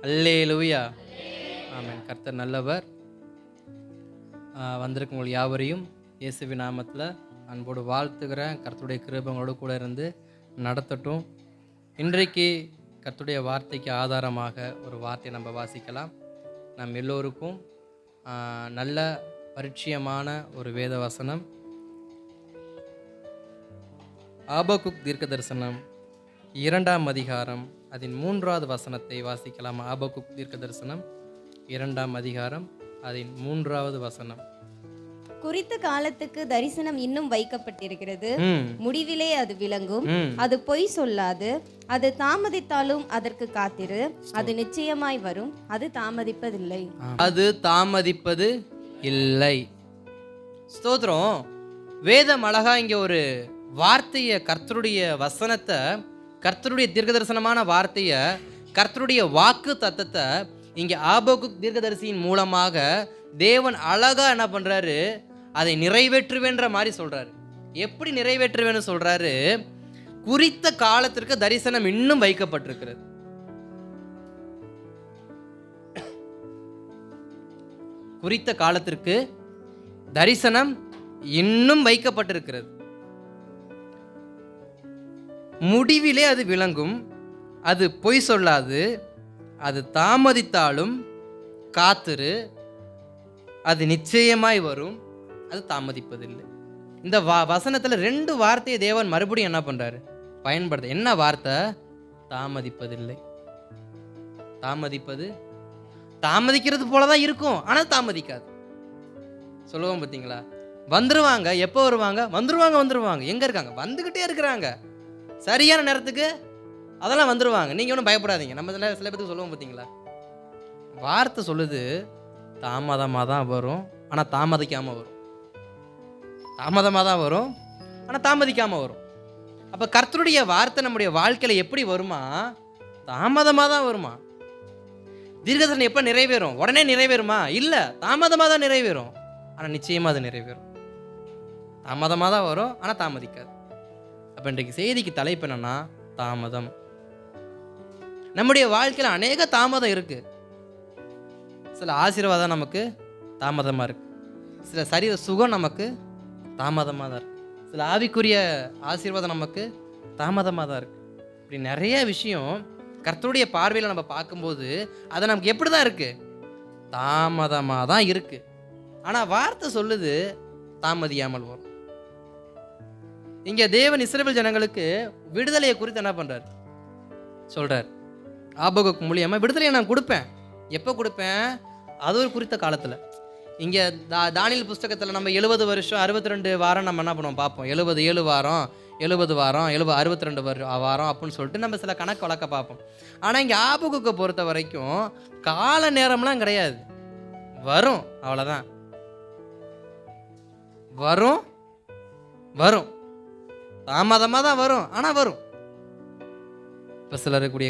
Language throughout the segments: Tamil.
அல்லேலூயா. ஆமென். கர்த்தர் நல்லவர். வந்திருக்கும் உங்கள் யாவரையும் இயேசுவின் நாமத்தில் அன்போடு வாழ்த்துகிறேன். கர்த்தருடைய கிருபை உங்களோடு கூட இருந்து நடத்தட்டும். இன்றைக்கு கர்த்தருடைய வார்த்தைக்கு ஆதாரமாக ஒரு வார்த்தையை நம்ம வாசிக்கலாம். நம் எல்லோருக்கும் நல்ல பரிச்சயமான ஒரு வேத வசனம். ஆபகுக் தீர்க்க தரிசனம் 2ஆம் அதிகாரம் அதன் 3வது வசனத்தை வாசிக்கலாம். ஆபகுக் தீர்க்க தரிசனம் 2ஆம் அதிகாரம் அதன் 3வது வசனம். குறித்த காலத்துக்கு தரிசனம் இன்னும் வைக்கப்பட்டிருக்கிறது, முடிவிலே அது விளங்கும், அது பொய் சொல்லாது, அது தாமதித்தாலும் அதற்கு காத்திரு, அது நிச்சயமாய் வரும், அது தாமதிப்பதில்லை. அது தாமதிப்பது இல்லை. ஸ்தோத்திரம். வேதம் அழகா இங்க ஒரு வார்த்தையை, கர்த்தருடைய வசனத்தை, கர்த்தருடைய தீர்க்க தரிசனமான வார்த்தையை, கர்த்தருடைய வாக்கு தத்தத்தை இங்க ஆபகுக் தீர்க்கதரிசியின் மூலமாக தேவன் அழகா என்ன பண்றாரு, அதை நிறைவேற்றுவேன்ற மாதிரி சொல்றாரு. எப்படி நிறைவேற்றுவேன்னு சொல்றாரு? குறித்த காலத்திற்கு தரிசனம் இன்னும் வைக்கப்பட்டிருக்கிறது. குறித்த காலத்திற்கு தரிசனம் இன்னும் வைக்கப்பட்டிருக்கிறது. முடிவிலே அது விளங்கும், அது பொய் சொல்லாது, அது தாமதித்தாலும் காத்திரு, அது நிச்சயமாய் வரும், அது தாமதிப்பதில்லை. இந்த வசனத்துல 2 வார்த்தையை தேவன் மறுபடியும் என்ன பண்றாரு, பயன்படுத்த. என்ன வார்த்தை? தாமதிப்பதில்லை. தாமதிக்கிறது போலதான் இருக்கும், ஆனா தாமதிக்காது. சொல்லுவோம் பார்த்தீங்களா? வந்துருவாங்க. எப்போ வருவாங்க? வந்துருவாங்க. எங்க இருக்காங்க? வந்துகிட்டே இருக்கிறாங்க. சரியான நேரத்துக்கு அதெல்லாம் வந்துருவாங்க. நீங்க ஒன்றும் பயப்படாதீங்க. நம்ம சில பேருக்கு சொல்லுவோம் பார்த்தீங்களா? வார்த்தை சொல்லுது தாமதமாக தான் வரும், ஆனால் தாமதிக்காம வரும். தாமதமாக தான் வரும், ஆனால் தாமதிக்காம வரும். அப்போ கர்த்தருடைய வார்த்தை நம்முடைய வாழ்க்கையில் எப்படி வருமா? தாமதமாக தான் வருமா? தீர்க்கதரிசனம் எப்போ நிறைவேறும்? உடனே நிறைவேறுமா? இல்லை, தாமதமாக தான் நிறைவேறும், ஆனால் நிச்சயமாக அது நிறைவேறும். தாமதமாக தான் வரும், ஆனால் தாமதிக்காது. அப்போ இன்றைக்கு செய்திக்கு தலைப்பு என்னன்னா தாமதம். நம்முடைய வாழ்க்கையில் அநேக தாமதம் இருக்கு. சில ஆசீர்வாதம் நமக்கு தாமதமாக இருக்கு, சில சரீர சுகம் நமக்கு தாமதமாக தான் இருக்கு, சில ஆவிக்குரிய ஆசீர்வாதம் நமக்கு தாமதமாக தான் இருக்கு. இப்படி நிறைய விஷயம் கர்த்தருடைய பார்வையில் நம்ம பார்க்கும்போது அது நமக்கு எப்படி தான் இருக்கு? தாமதமாக தான் இருக்கு. ஆனால் வார்த்தை சொல்லுது தாமதியாமல் வரும். இங்க தேவன் இஸ்ரவேல் ஜனங்களுக்கு விடுதலையை குறித்து என்ன பண்றார்? சொல்றார். ஆபகுக் மூலியமா விடுதலையை நான் கொடுப்பேன். எப்போ கொடுப்பேன்? அது ஒரு குறித்த காலத்துல. இங்க தானியேல் புஸ்தகத்துல நம்ம 70 வருஷம் 62 வாரம் நம்ம என்ன பண்ணுவோம் பார்ப்போம். 7 வாரம் 62 வாரம் அப்படின்னு சொல்லிட்டு நம்ம சில கணக்கு வழக்க பார்ப்போம். ஆனா இங்க ஆபகுக்கை பொறுத்த வரைக்கும் கால நேரம்லாம் கிடையாது. வரும், அவ்வளவுதான். வரும், தாமதமாக தான் வரும், ஆனால் வரும். இப்போ சிலருக்குடைய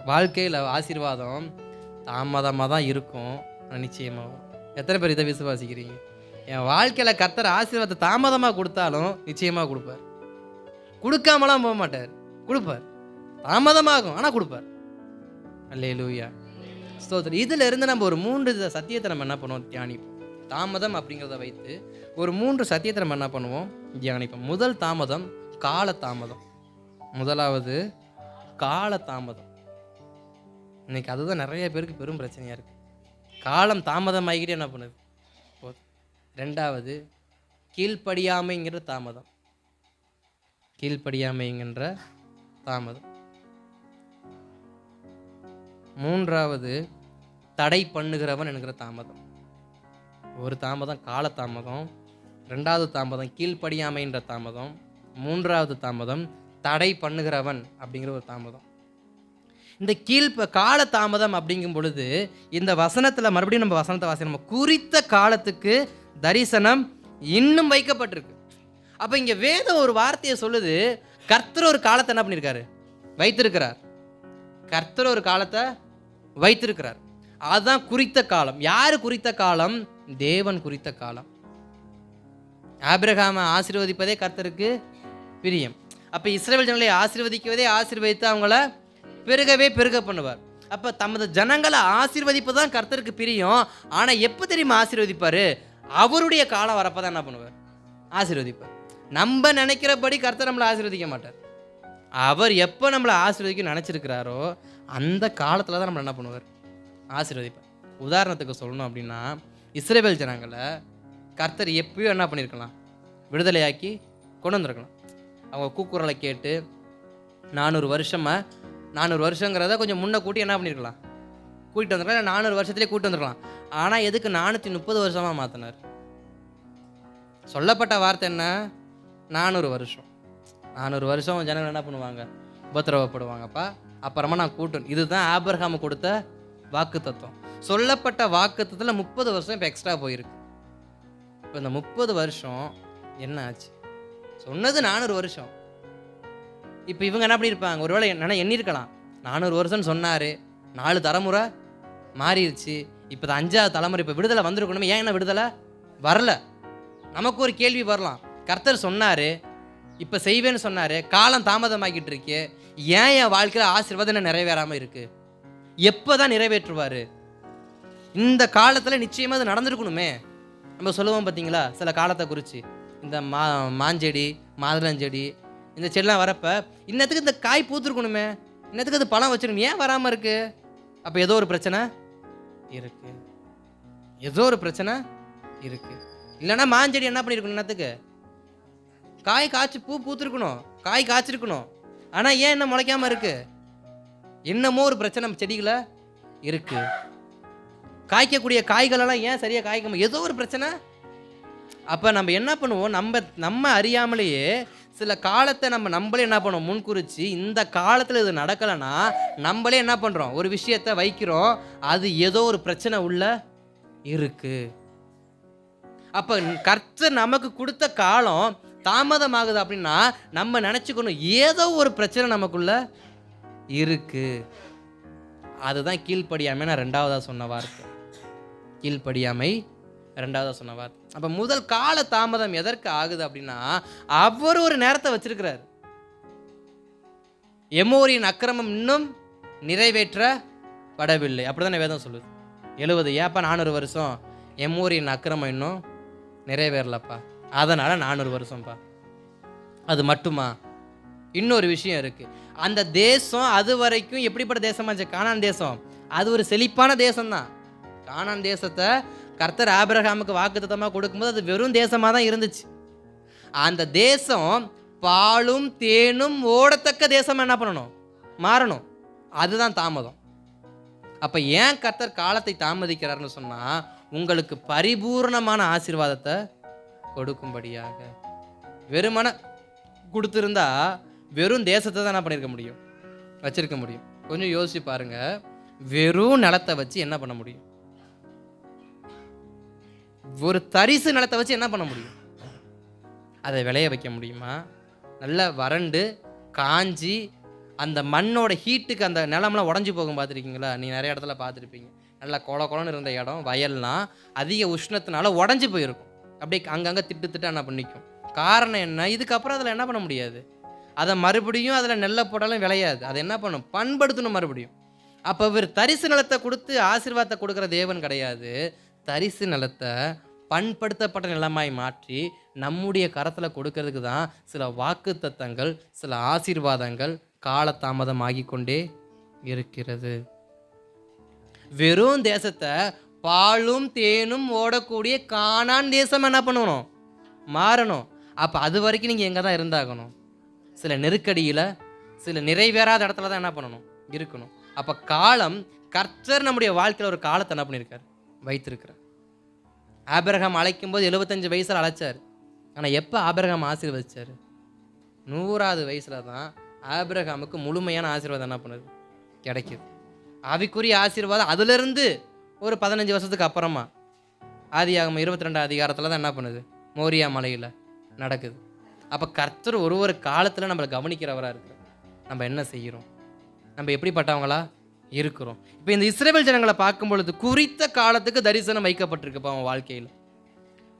வாழ்க்கையில் ஆசீர்வாதம் தாமதமாக தான் இருக்கும், ஆனால் நிச்சயமாக வரும். எத்தனை பேர் இதை விசுவாசிக்கிறீங்க? என் வாழ்க்கையில் கர்த்தர் ஆசீர்வாதத்தை தாமதமாக கொடுத்தாலும் நிச்சயமாக கொடுப்பார். கொடுக்காமலாம் போக மாட்டார், கொடுப்பார். தாமதமாகும், ஆனால் கொடுப்பார். அல்லேலூயா, ஸ்தோத்திரம். இதில் இருந்து நம்ம ஒரு 3 சத்தியத்தை நம்ம என்ன பண்ணுவோம்? தியானிப்போம். தாமதம் அப்படிங்கிறத வைத்து ஒரு 3 சத்தியத்தை நம்ம என்ன பண்ணுவோம்? தியானிப்போம். முதல் தாமதம் கால தாமதம். முதலாவது கால தாமதம். இன்னைக்கு அதுதான் நிறைய பேருக்கு பெரும் பிரச்சனையா இருக்கு. காலம் தாமதம் ஆகிக்கிட்டே என்ன பண்ணுது? 2வது கீழ்ப்படியாமைங்கிற தாமதம். கீழ்ப்படியாமைங்கிற தாமதம். 3வது தடை பண்ணுகிறவன் என்கிற தாமதம். ஒரு தாமதம் கால தாமதம், 2வது தாமதம் கீழ்ப்படியாமைன்ற தாமதம், 3வது தாமதம் தடை பண்ணுகிறவன் அப்படிங்கிற ஒரு தாமதம். இந்த கால தாமதம் அப்படிங்கும் பொழுது இந்த வசனத்தில் மறுபடியும் நம்ம வசனத்தை வாசிக்கணும். குறித்த காலத்துக்கு தரிசனம் இன்னும் வைக்கப்பட்டிருக்கு. அப்போ இங்கே வேதம் ஒரு வார்த்தையை சொல்லுது. கர்த்தர் ஒரு காலத்தை என்ன பண்ணியிருக்காரு? வைத்திருக்கிறார். கர்த்தர் ஒரு காலத்தை வைத்திருக்கிறார். அதுதான் குறித்த காலம். யாரு குறித்த காலம்? தேவன் குறித்த காலம். ஆபிரகாமை ஆசீர்வதிப்பதே கர்த்தருக்கு பிரியம். அப்போ இஸ்ரவேல் ஜனங்களை ஆசீர்வதிக்குவதே ஆசீர்வதித்து அவங்கள பெருக பண்ணுவார். அப்போ தமது ஜனங்களை ஆசீர்வதிப்பு தான் கர்த்தருக்கு பிரியம். ஆனால் எப்போ தெரியுமா ஆசீர்வதிப்பார்? அவருடைய காலம் வரப்போ தான் என்ன பண்ணுவார்? ஆசீர்வதிப்பார். நம்ம நினைக்கிறபடி கர்த்தர் நம்மளை ஆசீர்வதிக்க மாட்டார். அவர் எப்போ நம்மளை ஆசீர்வதிக்க நினச்சிருக்கிறாரோ அந்த காலத்தில் தான் நம்மளை என்ன பண்ணுவார்? ஆசீர்வதிப்பார். உதாரணத்துக்கு சொல்லணும் அப்படின்னா, இஸ்ரவேல் ஜனங்களை கர்த்தர் எப்பயோ என்ன பண்ணியிருக்கலாம்? விடுதலையாக்கி கொண்டு வந்திருக்கலாம். அவங்க கூக்குரலை கேட்டு 400 வருஷங்கிறத கொஞ்சம் முன்ன கூட்டி என்ன பண்ணியிருக்கலாம்? கூட்டிகிட்டு வந்திருக்கலாம். இல்லை 400 வருஷத்துலேயே கூட்டி வந்திருக்கலாம். ஆனால் எதுக்கு 430 வருஷமாக மாற்றினார்? சொல்லப்பட்ட வார்த்தை என்ன? 400 வருஷம். 400 வருஷம் ஜனங்கள் என்ன பண்ணுவாங்க? உபத்திரவப்படுவாங்கப்பா, அப்புறமா நான் கூட்டணும். இதுதான் ஆபிரகாம் கொடுத்த வாக்கு தத்துவம். சொல்லப்பட்ட வாக்கு தத்துவத்தில் 30 வருஷம் இப்போ எக்ஸ்ட்ரா போயிருக்கு. இப்போ இந்த 30 வருஷம் என்ன ஆச்சு? சொன்னது 400 வருஷம். இப்போ இவங்க என்ன பண்ணியிருப்பாங்க? ஒருவேளை என்ன எண்ணிருக்கலாம், 400 வருஷம்னு சொன்னார், 4 தலைமுறை மாறிடுச்சு, இப்போ 5ஆவது தலைமுறை, இப்போ விடுதலை வந்திருக்கணுமே, ஏன் என்ன விடுதலை வரல? நமக்கு ஒரு கேள்வி வரலாம். கர்த்தர் சொன்னார், இப்போ செய்வேன்னு சொன்னார், காலம் தாமதமாகிட்டு இருக்கு, ஏன் என் வாழ்க்கையில் ஆசீர்வாதம் நிறைவேறாமல் இருக்குது? எப்போ தான் நிறைவேற்றுவார்? இந்த காலத்தில் நிச்சயமாக அது நடந்திருக்கணுமே. நம்ம சொல்லுவோம் பார்த்தீங்களா சில காலத்தை குறித்து, இந்த மாஞ்செடி, மாதுளஞ்செடி, இந்த செடிலாம் வரப்போ இன்னத்துக்கு இந்த காய் பூத்துருக்கணுமே, இன்னத்துக்கு அது பழம் வச்சிருக்கணும், ஏன் வராமல் இருக்குது? அப்போ ஏதோ ஒரு பிரச்சனை இருக்குது, ஏதோ ஒரு பிரச்சனை இருக்குது. இல்லைன்னா மாஞ்செடி என்ன பண்ணியிருக்கணும்? இன்னத்துக்கு காய் காய்ச்சி பூத்துருக்கணும், காய் காய்ச்சிருக்கணும். ஆனால் ஏன் என்ன முளைக்காமல் இருக்குது? என்னமோ ஒரு பிரச்சனை நம்ம செடிகளை இருக்குது. காய்க்கக்கூடிய காய்களெல்லாம் ஏன் சரியாக காய்க்க, ஏதோ ஒரு பிரச்சனை. அப்போ நம்ம என்ன பண்ணுவோம்? நம்ம அறியாமலேயே சில காலத்தை நம்மளே என்ன பண்ணுவோம்? முன்குறிச்சு இந்த காலத்தில் இது நடக்கலைன்னா நம்மளே என்ன பண்ணுறோம்? ஒரு விஷயத்தை வைக்கிறோம், அது ஏதோ ஒரு பிரச்சனை உள்ள இருக்கு. அப்போ கர்த்தர் நமக்கு கொடுத்த காலம் தாமதமாகுது அப்படின்னா நம்ம நினச்சிக்கணும், ஏதோ ஒரு பிரச்சனை நமக்குள்ள இருக்கு. அதுதான் கீழ்ப்படியாமை நான் 2வதா சொன்ன வார்த்தை. கீழ்ப்படியாமை 2வதா சொன்ன வார்த்தை. அப்போ முதல் கால தாமதம் எதற்கு ஆகுது அப்படின்னா, அவர் ஒரு நேரத்தை வச்சிருக்கிறார். எமோரியின் அக்கிரமம் இன்னும் நிறைவேற்றப்படவில்லை, அப்படிதான் வேதம் சொல்லுது. 70 ஏப்பா 400 வருஷம்? எமோரியின் அக்கிரமம் இன்னும் நிறைவேறலப்பா, அதனால 400 வருஷம்ப்பா. அது மட்டுமா? இன்னொரு விஷயம் இருக்கு. அந்த தேசம் அது வரைக்கும் எப்படிப்பட்ட தேசமா இருந்துச்சு? கானான் தேசம். அது ஒரு செழிப்பான தேசம்தான். கானான் தேசத்தை கர்த்தர் ஆபிரகாமுக்கு வாக்குத்தத்தமாக கொடுக்கும்போது அது வெறும் தேசமாக தான் இருந்துச்சு. அந்த தேசம் பாலும் தேனும் ஓடத்தக்க தேசம் என்ன பண்ணணும்? மாறணும். அதுதான் தாமதம். அப்போ ஏன் கர்த்தர் காலத்தை தாமதிக்கிறார்னு சொன்னால், உங்களுக்கு பரிபூர்ணமான ஆசீர்வாதத்தை கொடுக்கும்படியாக. வெறுமன கொடுத்துருந்தா வெறும் தேசத்தை தான் என்ன பண்ணியிருக்க முடியும்? வச்சிருக்க முடியும். கொஞ்சம் யோசிச்சு பாருங்க, வெறும் நிலத்தை வச்சு என்ன பண்ண முடியும்? ஒரு தரிசு நிலத்தை வச்சு என்ன பண்ண முடியும்? அதை விளைய வைக்க முடியுமா? நல்லா வறண்டு காஞ்சி அந்த மண்ணோட ஹீட்டுக்கு அந்த நிலம்லாம் உடஞ்சி போகும். பார்த்துருக்கீங்களா? நீ நிறைய இடத்துல பார்த்துருப்பீங்க. நல்லா கொலன்னு இருந்த இடம், வயல்லாம் அதிக உஷ்ணத்தினால உடஞ்சி போயிருக்கும். அப்படியே அங்கங்கே திட்டு என்ன பண்ணிக்கும். காரணம் என்ன? இதுக்கப்புறம் அதில் என்ன பண்ண முடியாது. அதை மறுபடியும் அதில் நெல்லை போட்டாலும் விளையாது. அதை என்ன பண்ணும்? பண்படுத்தணும் மறுபடியும். அப்போ இவர் தரிசு நிலத்தை கொடுத்து ஆசீர்வாதத்தை கொடுக்குற தேவன் கிடையாது. தரிசு நிலத்தை பண்படுத்தப்பட்ட நிலமாய் மாற்றி நம்முடைய கரத்தில் கொடுக்கறதுக்கு தான் சில வாக்கு தத்தங்கள், சில ஆசீர்வாதங்கள் காலதாமதம் ஆகிக்கொண்டே இருக்கிறது. வெறும் தேசத்தை பாலும் தேனும் ஓடக்கூடிய கானான் தேசம் என்ன பண்ணணும்? மாறணும். அப்போ அது வரைக்கும் நீங்கள் எங்கே தான் இருந்தாகணும்? சில நெருக்கடியில், சில நிறைவேறாத இடத்துல தான் என்ன பண்ணணும்? இருக்கணும். அப்போ காலம், கர்த்தர் நம்முடைய வாழ்க்கையில் ஒரு காலத்தை என்ன பண்ணியிருக்கார்? வைத்திருக்கிறார். ஆபிரகாம் அழைக்கும் போது 75 வயசில் அழைச்சார். ஆனால் எப்போ ஆபிரகாம் ஆசீர்வதிச்சார்? 100வது வயசில் தான் ஆபிரகாமுக்கு முழுமையான ஆசீர்வாதம் என்ன பண்ணுது? கிடைக்குது. ஆவிக்குரிய ஆசீர்வாதம் அதிலிருந்து ஒரு 15 வருஷத்துக்கு அப்புறமா ஆதியாகமம் 22 அதிகாரத்தில் தான் என்ன பண்ணுது? மோரியா மலையில் நடக்குது. அப்போ கர்த்தர் ஒரு காலத்தில் நம்மளை கவனிக்கிறவராக இருக்கிறார். நம்ம என்ன செய்கிறோம்? நம்ம எப்படிப்பட்டவங்களா இருக்கிறோம்? இப்போ இந்த இஸ்ரவேல் ஜனங்களை பார்க்கும் பொழுது குறித்த காலத்துக்கு தரிசனம் வைக்கப்பட்டிருக்குப்பா. உன் வாழ்க்கையில்,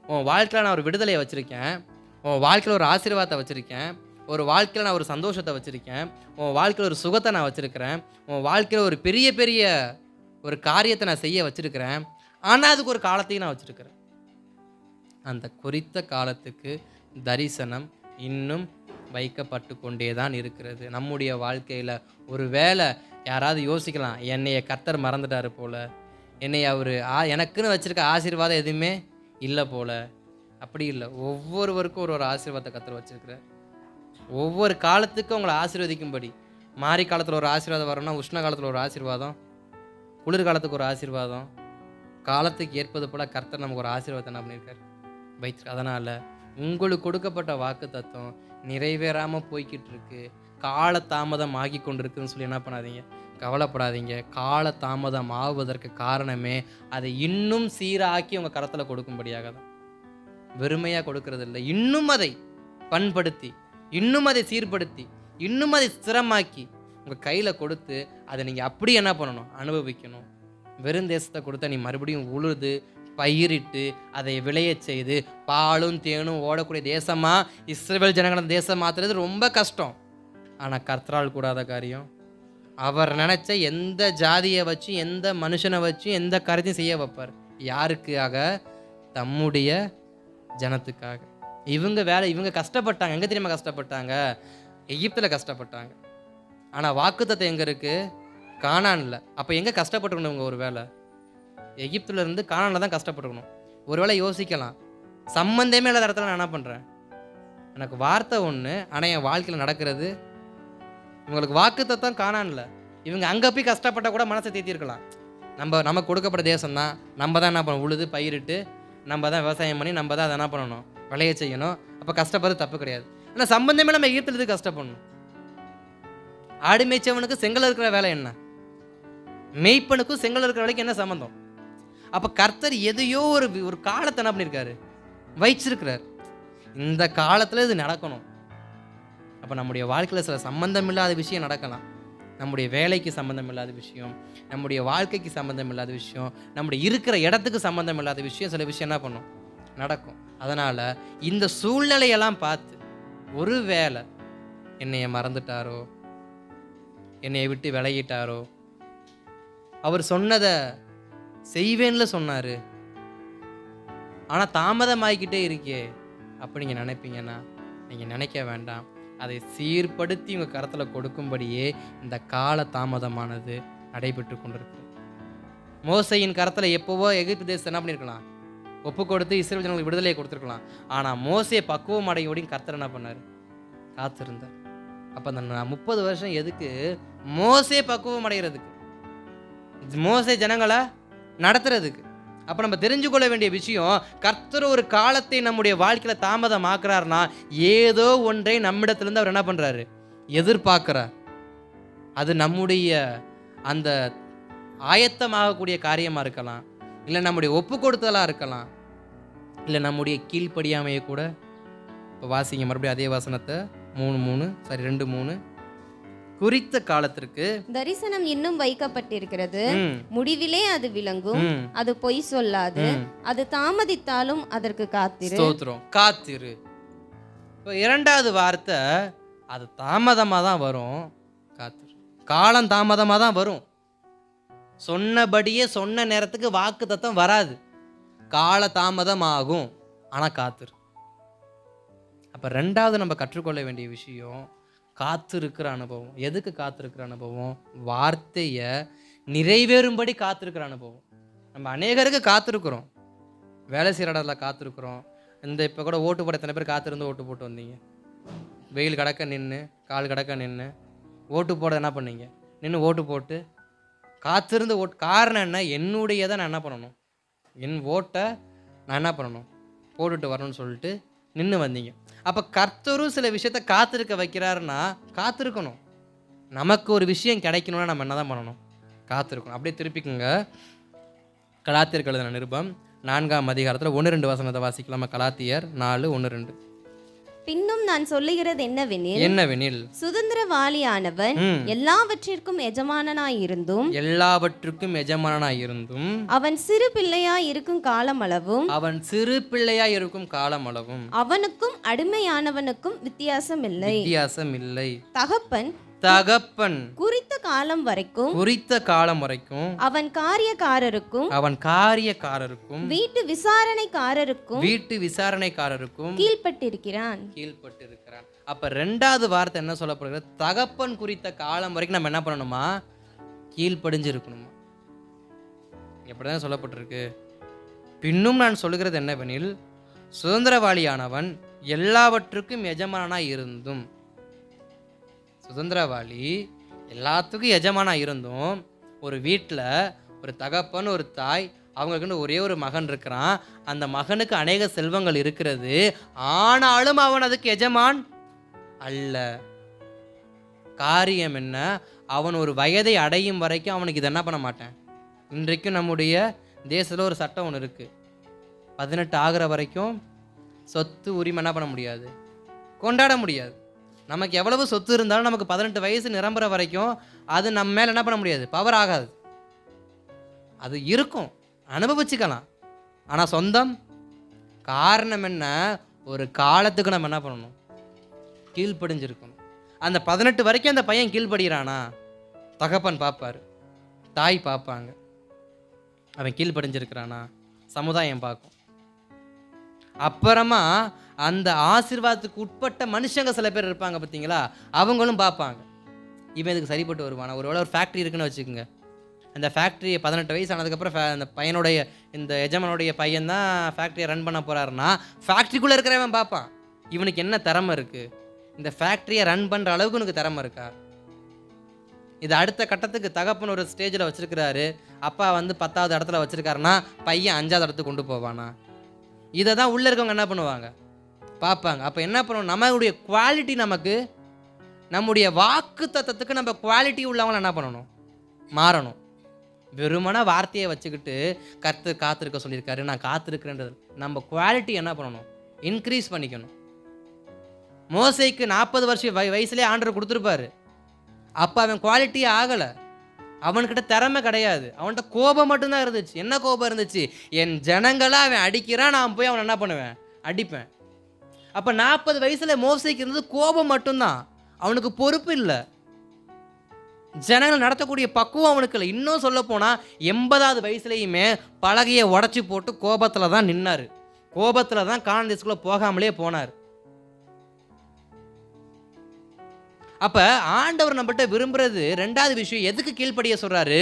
உன் வாழ்க்கையில் நான் ஒரு விடுதலையை வச்சுருக்கேன், உன் வாழ்க்கையில் ஒரு ஆசீர்வாதத்தை வச்சுருக்கேன், ஒரு வாழ்க்கையில் நான் ஒரு சந்தோஷத்தை வச்சுருக்கேன், உன் வாழ்க்கையில் ஒரு சுகத்தை நான் வச்சுருக்கிறேன், உன் வாழ்க்கையில் ஒரு பெரிய பெரிய ஒரு காரியத்தை நான் செய்ய வச்சுருக்கிறேன். ஆனால் அதுக்கு ஒரு காலத்தையும் நான் வச்சுருக்கிறேன். அந்த குறித்த காலத்துக்கு தரிசனம் இன்னும் வைக்கப்பட்டு கொண்டே தான் இருக்கிறது நம்முடைய வாழ்க்கையில். ஒரு வேளை யாராவது யோசிக்கலாம், என்னைய கர்த்தர் மறந்துட்டாரு போல, என்னை அவர் எனக்குன்னு வச்சுருக்க ஆசீர்வாதம் எதுவுமே இல்லை போல. அப்படி இல்லை. ஒவ்வொருவருக்கும் ஒரு ஒரு ஆசீர்வாதத்தை கர்த்தர் வச்சுருக்கிறார். ஒவ்வொரு காலத்துக்கும் உங்களை ஆசீர்வதிக்கும்படி. மாரி காலத்தில் ஒரு ஆசீர்வாதம் வரணும்னா உஷ்ண காலத்தில் ஒரு ஆசீர்வாதம், குளிர்காலத்துக்கு ஒரு ஆசீர்வாதம், காலத்துக்கு ஏற்பது போல் கர்த்தர் நமக்கு ஒரு ஆசீர்வாதம் என்ன பண்ணியிருக்கார் வைத்து. அதனால் உங்களுக்கு கொடுக்கப்பட்ட வாக்கு தத்துவம் நிறைவேறாமல் போய்கிட்டு இருக்கு, கால தாமதம் ஆகி கொண்டு இருக்குன்னு சொல்லி என்ன பண்ணாதீங்க, கவலைப்படாதீங்க. கால தாமதம் ஆகுவதற்கு காரணமே அதை இன்னும் சீராக்கி உங்கள் கரத்தில் கொடுக்கும்படியாக தான். வெறுமையாக கொடுக்கறது இல்லை, இன்னும் அதை பண்படுத்தி, இன்னும் அதை சீர்படுத்தி, இன்னும் அதை ஸ்திரமாக்கி உங்கள் கையில் கொடுத்து அதை நீங்கள் அப்படி என்ன பண்ணணும், அனுபவிக்கணும். வெறும் தேசத்தை கொடுத்தா நீ மறுபடியும் உழுது பயிரிட்டு அதை விளைய செய்து பாலும் தேனும் ஓடக்கூடிய தேசமாக இஸ்ரவேல் ஜனங்கள தேசம் மாற்றுறது ரொம்ப கஷ்டம். ஆனால் கர்த்தரால் கூடாத காரியம். அவர் நினச்ச எந்த ஜாதியை வச்சு எந்த மனுஷனை வச்சு எந்த காரியத்தையும் செய்ய வைப்பார். யாருக்காக? தம்முடைய ஜனத்துக்காக. இவங்க கஷ்டப்பட்டாங்க. எங்கே தெரியுமா கஷ்டப்பட்டாங்க? எகிப்தில் கஷ்டப்பட்டாங்க. ஆனால் வாக்குத்தத்தம் எங்கே இருக்குது? கானானில். அப்போ எங்கே கஷ்டப்பட்டுக்கணும் இவங்க? ஒரு வேளை எகிப்துல இருந்து கானானில் தான் கஷ்டப்பட்டுக்கணும். ஒரு வேளை யோசிக்கலாம், சம்மந்தமே இல்லாத இடத்துல நான் என்ன பண்ணுறேன், எனக்கு வார்த்தை ஒன்று ஆனால் என் வாழ்க்கையில் நடக்கிறது. இவங்களுக்கு வாக்குத்தத்தம் கானானில், இவங்க அங்கே போய் கஷ்டப்பட்டால் கூட மனசை தேத்திருக்கலாம். நமக்கு கொடுக்கப்பட்ட தேசம் தான், நம்ம தான் என்ன பண்ணணும், உழுது பயிரிட்டு நம்ம தான் விவசாயம் பண்ணி நம்ம தான் அதை என்ன பண்ணணும், விளைய செய்யணும். அப்போ கஷ்டப்படுறது தப்பு கிடையாது. ஆனால் சம்பந்தமே நம்ம எகிப்துல கஷ்டப்படணும். ஆடு மேய்ச்சவனுக்கு செங்கல் இருக்கிற வேலை என்ன? மெய்ப்பனுக்கும் செங்கல் இருக்கிற வேலைக்கு என்ன சம்மந்தம்? அப்போ கர்த்தர் எதையோ ஒரு காலத்தை என்ன பண்ணியிருக்காரு, வைச்சிருக்கிறார். இந்த காலத்தில் இது நடக்கணும். அப்போ நம்முடைய வாழ்க்கையில் சில சம்பந்தம் இல்லாத விஷயம் நடக்கலாம். நம்முடைய வேலைக்கு சம்மந்தம் இல்லாத விஷயம், நம்முடைய வாழ்க்கைக்கு சம்மந்தம் இல்லாத விஷயம், நம்முடைய இருக்கிற இடத்துக்கு சம்மந்தம் இல்லாத விஷயம், சில விஷயம் என்ன பண்ணும், நடக்கும். அதனால் இந்த சூழ்நிலையெல்லாம் பார்த்து ஒரு வேளை என்னைய மறந்துட்டாரோ, என்னைய விட்டு விலகிட்டாரோ, அவர் சொன்னதை செய்வேன்ல சொன்னார் ஆனால் தாமதமாகிக்கிட்டே இருக்கே அப்படி நீங்கள் நினைப்பீங்கன்னா நீங்கள் நினைக்க வேண்டாம். அதை சீர்படுத்தி உங்கள் கரத்தில் கொடுக்கும்படியே இந்த கால தாமதமானது நடைபெற்று கொண்டிருக்கு. மோசையின் கரத்தில் எப்போவோ எகிப்து தேசம் என்ன பண்ணியிருக்கலாம், ஒப்பு கொடுத்து இஸ்ரவேல் ஜனங்களுக்கு விடுதலையை கொடுத்துருக்கலாம். ஆனால் மோசையை பக்குவம் அடையோடையும் கர்த்தர் என்ன பண்ணார், காத்திருந்தார். அப்போ அந்த 30 வருஷம் எதுக்கு? மோசே பக்குவம் அடைகிறதுக்கு, மோசே ஜனங்களை நடத்துறதுக்கு. அப்போ நம்ம தெரிஞ்சு கொள்ள வேண்டிய விஷயம், கர்த்தர் ஒரு காலத்தை நம்முடைய வாழ்க்கையில் தாமதமாக்குறாருன்னா ஏதோ ஒன்றை நம்மிடத்துலேருந்து அவர் என்ன பண்ணுறாரு, எதிர்பார்க்குறார். அது நம்முடைய அந்த ஆயத்தமாகக்கூடிய காரியமாக இருக்கலாம், இல்லை நம்முடைய ஒப்பு கொடுத்தலாக இருக்கலாம், இல்லை நம்முடைய கீழ்ப்படியாமையை கூட. இப்போ வாசிங்க மறுபடியும் அதே வசனத்தை 2:3 குறித்த காலத்திற்கு தரிசனம் இன்னும் வைக்கப்பட்டிருக்கிறது, முடிவிலே அது விளங்கும், அது பொய் சொல்லாது, அது தாமதித்தாலும் அதற்கு காத்திரு. ஸ்தோத்திரம். காத்திரு. இப்போ இரண்டாவது வார்த்தை, அது தாமதமாக தான் வரும், காத்திரு. காலம் தாமதமாக தான் வரும். சொன்னபடியே சொன்ன நேரத்துக்கு வாக்கு தத்தம் வராது, கால தாமதம் ஆகும், ஆனால் காத்திரு. அப்போ ரெண்டாவது நம்ம கற்றுக்கொள்ள வேண்டிய விஷயம் காத்திருக்கிற அனுபவம். எதுக்கு காத்திருக்கிற அனுபவம்? வார்த்தையை நிறைவேறும்படி காத்திருக்கிற அனுபவம். நம்ம அநேகருக்கு காத்திருக்கிறோம், வேலை செய்கிற இடத்துல காத்திருக்கிறோம். இப்போ கூட ஓட்டு போட எத்தனை பேர் காத்திருந்து ஓட்டு போட்டு வந்தீங்க? வெயில் கடக்க நின்று, கால் கடக்க நின்று ஓட்டு போட என்ன பண்ணீங்க? நின்று ஓட்டு போட்டு காத்திருந்து காரணம் என்ன? என்னுடையதை நான் என்ன பண்ணணும், என் ஓட்டை நான் என்ன பண்ணணும், போட்டுட்டு வரணும்னு சொல்லிட்டு நின்று வந்தீங்க. அப்போ கர்த்தரும் சில விஷயத்த காத்திருக்க வைக்கிறாருன்னா காத்திருக்கணும். நமக்கு ஒரு விஷயம் கிடைக்கணும்னா நம்ம என்ன தான் பண்ணணும், காத்திருக்கணும். அப்படியே திருப்பிக்குங்க, கலாத்தியர் எழுதின நிருபம் 4ஆம் அதிகாரத்தில் 1-2 வசனத்தை வாசிக்கலாமா? கலாத்தியர் 4:1-2. பின்னும் நான் சொல்லுகிறது என்னவெனில் என்னவெனில் சுதந்திரவாளியானவன் எல்லாவற்றிற்கும் எஜமானனாயிருந்தும் அவன் சிறு பிள்ளையாய் இருக்கும் காலமளவும் அவனுக்கும் அடிமையானவனுக்கும் வித்தியாசம் இல்லை. தகப்பன் குறித்த காலம் வரைக்கும் அவன் காரியக்காரருக்கும் வீட்டு விசாரணைக்காரருக்கும் கீழ்ப்பட்டிருக்கிறான். அப்ப ரெண்டாவது வார்த்தை என்ன சொல்லப்படுகிறது? தகப்பன் குறித்த காலம் வரைக்கும் நம்ம என்ன பண்ணணுமா? கீழ்ப்படிஞ்சு இருக்கணுமா? எப்படிதான் சொல்லப்பட்டிருக்கு. பின்னும் நான் சொல்லுகிறது என்னவெனில் சுதந்திரவாளியானவன் எல்லாவற்றுக்கும் எஜமானாய் இருந்தும், சுதந்திரவாளி எல்லாத்துக்கும் எஜமானாக இருந்தும், ஒரு வீட்டில் ஒரு தகப்பன் ஒரு தாய், அவங்களுக்குன்னு ஒரே ஒரு மகன் இருக்கிறான். அந்த மகனுக்கு அநேக செல்வங்கள் இருக்கிறது, ஆனாலும் அவன் அதுக்கு எஜமான் அல்ல. காரியம் என்ன? அவன் ஒரு வயதை அடையும் வரைக்கும் அவனுக்கு இதை என்ன பண்ண மாட்டேன். இன்றைக்கும் நம்முடைய தேசத்தில் ஒரு சட்டம் ஒன்று இருக்குது. 18 ஆகிற வரைக்கும் சொத்து உரிமை என்ன பண்ண முடியாது, கொண்டாட முடியாது. நமக்கு எவ்வளவு சொத்து இருந்தாலும் நமக்கு 18 வயசு நிரம்புற வரைக்கும் அது நம்ம மேலே என்ன பண்ண முடியாது, பவர் ஆகாது. அது இருக்கும், அனுபவிச்சுக்கலாம், ஆனால் சொந்தம். காரணம் என்ன? ஒரு காலத்துக்கு நம்ம என்ன பண்ணணும், கீழ்ப்படிஞ்சிருக்கணும். அந்த 18 வரைக்கும் அந்த பையன் கீழ்ப்படுகிறானா, தகப்பன் பார்ப்பார், தாய் பார்ப்பாங்க. அவன் கீழ்ப்படிஞ்சிருக்கிறானா, சமுதாயம் பார்க்கும். அப்புறமா அந்த ஆசீர்வாதத்துக்கு உட்பட்ட மனுஷங்க சில பேர் இருப்பாங்க பார்த்தீங்களா, அவங்களும் பார்ப்பாங்க, இவன் இதுக்கு சரிப்பட்டு வருவானா. ஒருவேளை ஒரு ஃபேக்ட்ரி இருக்குன்னு வச்சுக்கோங்க. அந்த ஃபேக்ட்ரியை 18 வயசு ஆனதுக்கப்புறம் அந்த பையனுடைய, இந்த எஜமானுடைய பையன் தான் ஃபேக்ட்ரியை ரன் பண்ண போகிறாருன்னா, ஃபேக்ட்ரிக்குள்ளே இருக்கிறவன் பார்ப்பான், இவனுக்கு என்ன திறமை இருக்குது, இந்த ஃபேக்ட்ரியை ரன் பண்ணுற அளவுக்கு உனக்கு திறமை இருக்கா. இது அடுத்த கட்டத்துக்கு தகப்பன் ஒரு ஸ்டேஜில் வச்சுருக்கிறாரு, அப்பா வந்து 10வது இடத்துல வச்சுருக்காருன்னா பையன் 5வது இடத்துக்கு கொண்டு போவானா. இதை தான் உள்ளே இருக்கவங்க என்ன பண்ணுவாங்க, பார்ப்பாங்க. அப்போ என்ன பண்ணுவோம், நம்மளுடைய குவாலிட்டி, நமக்கு நம்முடைய வாக்கு தத்தத்துக்கு நம்ம குவாலிட்டி உள்ளவங்களை என்ன பண்ணணும், மாறணும். வெறுமன வார்த்தையை வச்சுக்கிட்டு கர்த்தர் காத்திருக்க சொல்லியிருக்காரு, நான் காத்திருக்கிறேன்றது, நம்ம குவாலிட்டி என்ன பண்ணணும், இன்க்ரீஸ் பண்ணிக்கணும். மோசேக்கு 40 வருஷம் வயசுலேயே ஆண்டவர் கொடுத்துருப்பாரு. அப்போ அவன் குவாலிட்டியே ஆகலை, அவன்கிட்ட திறமை கிடையாது, அவன்கிட்ட கோபம் மட்டும்தான் இருந்துச்சு. என்ன கோபம் இருந்துச்சு? என் ஜனங்களை அவன் அடிக்கிறான், நான் போய் அவனை என்ன பண்ணுவேன், அடிப்பேன். அப்போ 40 வயசில் மோசேக்கு இருந்தது கோபம் மட்டும்தான், அவனுக்கு பொறுப்பு இல்லை, ஜனங்கள் நடத்தக்கூடிய பக்குவம் அவனுக்கு இல்லை. இன்னும் சொல்ல போனால் 80வது வயசுலேயுமே பலகையை உடச்சி போட்டு கோபத்தில் தான் நின்னார், கோபத்தில் தான் கானான் தேசத்துக்குள்ளே போகாமலே போனார். அப்போ ஆண்டவர் நம்மகிட்ட விரும்புறது ரெண்டாவது விஷயம், எதுக்கு கீழ்ப்படிய சொல்கிறாரு,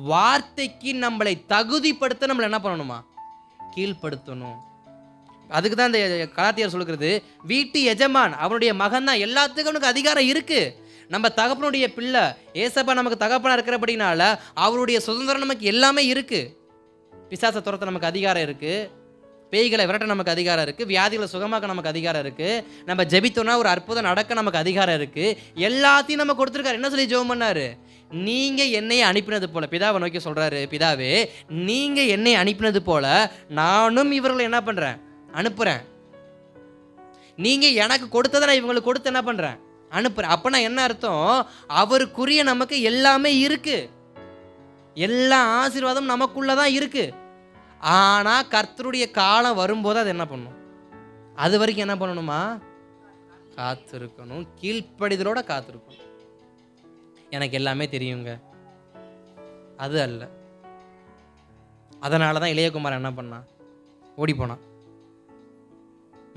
வார்த்தைக்கு நம்மளை தகுதிப்படுத்த நம்மளை என்ன பண்ணணுமா, கீழ்ப்படுத்தணும். அதுக்கு தான் இந்த கலாத்தியர் சொல்லுகிறது, வீட்டு எஜமான் அவனுடைய மகன் தான், எல்லாத்துக்கும் அவனுக்கு அதிகாரம் இருக்குது. நம்ம தகப்பனுடைய பிள்ளை, ஏசப்பா நமக்கு தகப்பனாக இருக்கிறபடினால அவருடைய சுதந்திரம் நமக்கு எல்லாமே இருக்குது. பிசாசை துரத்த நமக்கு அதிகாரம் இருக்குது, பேய்களை விரட்ட நமக்கு அதிகாரம் இருக்குது, வியாதிகளை சுகமாக்க நமக்கு அதிகாரம் இருக்குது, நம்ம ஜெபித்தோன்னா ஒரு அற்புதம் நடக்க நமக்கு அதிகாரம் இருக்குது. எல்லாத்தையும் நம்ம கொடுத்துருக்காரு. என்ன சொல்லி ஜெபம் பண்ணாரு? நீங்கள் என்னை அனுப்பினது போல, பிதாவை நோக்கி சொல்கிறாரு, பிதாவே நீங்கள் என்னை அனுப்பினது போல நானும் இவர்களை என்ன பண்ணுறேன், அனுப்புகிறேன். நீங்கள் எனக்கு கொடுத்ததை நான் இவங்களுக்கு கொடுத்து என்ன பண்ணுறேன், அனுப்புகிறேன். அப்போனா என்ன அர்த்தம்? அவருக்குரிய நமக்கு எல்லாமே இருக்குது, எல்லா ஆசீர்வாதம் நமக்குள்ளே தான் இருக்குது. ஆனால் கர்த்தருடைய காலம் வரும்போது அது என்ன பண்ணும், அது வரைக்கும் என்ன பண்ணணுமா, காத்திருக்கணும், கீழ்ப்படிதலோட காத்திருக்கணும். எனக்கு எல்லாமே தெரியுங்க, அது அல்ல. அதனால தான் இளையகுமாரன் என்ன பண்ணான், ஓடி போனான்.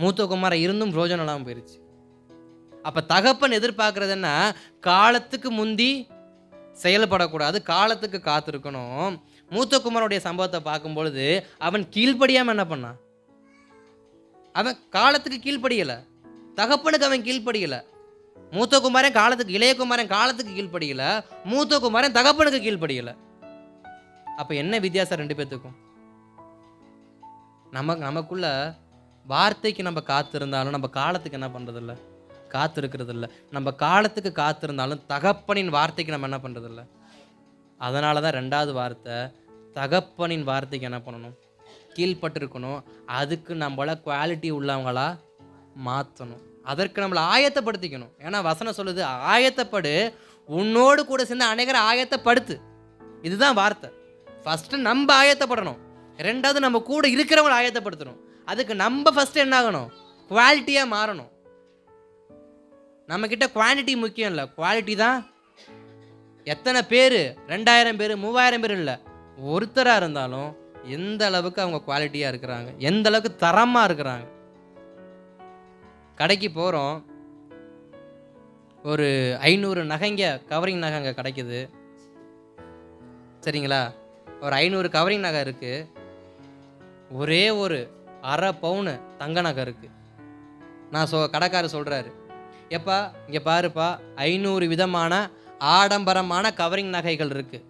மூத்த குமாரன் இருந்தும் பிரோஜனம் இல்லாமல் போயிடுச்சு. அப்போ தகப்பன் எதிர்பார்க்கறது என்ன, காலத்துக்கு முந்தி செயல்படக்கூடாது, காலத்துக்கு காத்திருக்கணும். மூத்த குமாரனுடைய சம்பவத்தை பார்க்கும்பொழுது அவன் கீழ்ப்படியாமல் என்ன பண்ணான், அவன் காலத்துக்கு கீழ்ப்படியலை, தகப்பனுக்கு அவன் கீழ்ப்படியலை. மூத்த குமாரன் காலத்துக்கு, இளையகுமாரன் காலத்துக்கு கீழ்ப்படியலை, மூத்த குமாரன் தகப்பனுக்கு கீழ்ப்படியலை. அப்போ என்ன வித்தியாசம் ரெண்டு பேர்த்துக்கும்? நமக்குள்ள வார்த்தைக்கு நம்ம காத்திருந்தாலும் நம்ம காலத்துக்கு என்ன பண்ணுறதில்ல, காத்திருக்கிறதில்ல. நம்ம காலத்துக்கு காத்திருந்தாலும் தகப்பனின் வார்த்தைக்கு நம்ம என்ன பண்ணுறதில்ல. அதனால தான் ரெண்டாவது வார்த்தை, தகப்பனின் வார்த்தைக்கு என்ன பண்ணணும், கீழ்ப்பட்டிருக்கணும். அதுக்கு நம்மள குவாலிட்டி உள்ளவங்களா மாற்றணும். அதற்கு நம்மளை ஆயத்தப்படுத்திக்கணும். ஏன்னா வசனம் சொல்லுது, ஆயத்தப்படு, உன்னோடு கூட சேர்ந்து அநேகரை ஆயத்தப்படுத்து. இதுதான் வார்த்தை. ஃபஸ்ட்டு நம்ம ஆயத்தப்படணும், ரெண்டாவது நம்ம கூட இருக்கிறவங்களை ஆயத்தப்படுத்தணும். அதுக்கு நம்ம ஃபஸ்ட்டு என்ன ஆகணும்? குவாலிட்டியாக மாறணும். நம்மக்கிட்ட குவான்டிட்டி முக்கியம் இல்லை, குவாலிட்டி தான். எத்தனை பேர், 2000 பேர் 3000 பேர் இல்லை, ஒருத்தராக இருந்தாலும் எந்த அளவுக்கு அவங்க குவாலிட்டியாக இருக்கிறாங்க, எந்த அளவுக்கு தரமாக இருக்கிறாங்க. கடைக்கு போகிறோம், ஒரு 500 நகைங்க, கவரிங் நகைங்க கிடைக்குது, சரிங்களா? ஒரு 500 கவரிங் நகை இருக்குது, ஒரே ஒரு அரை பவுனு தங்க நகை இருக்குது. கடைக்காரர் சொல்கிறாரு, எப்பா இங்கே பாருப்பா, 500 விதமான ஆடம்பரமான கவரிங் நகைகள் இருக்குது.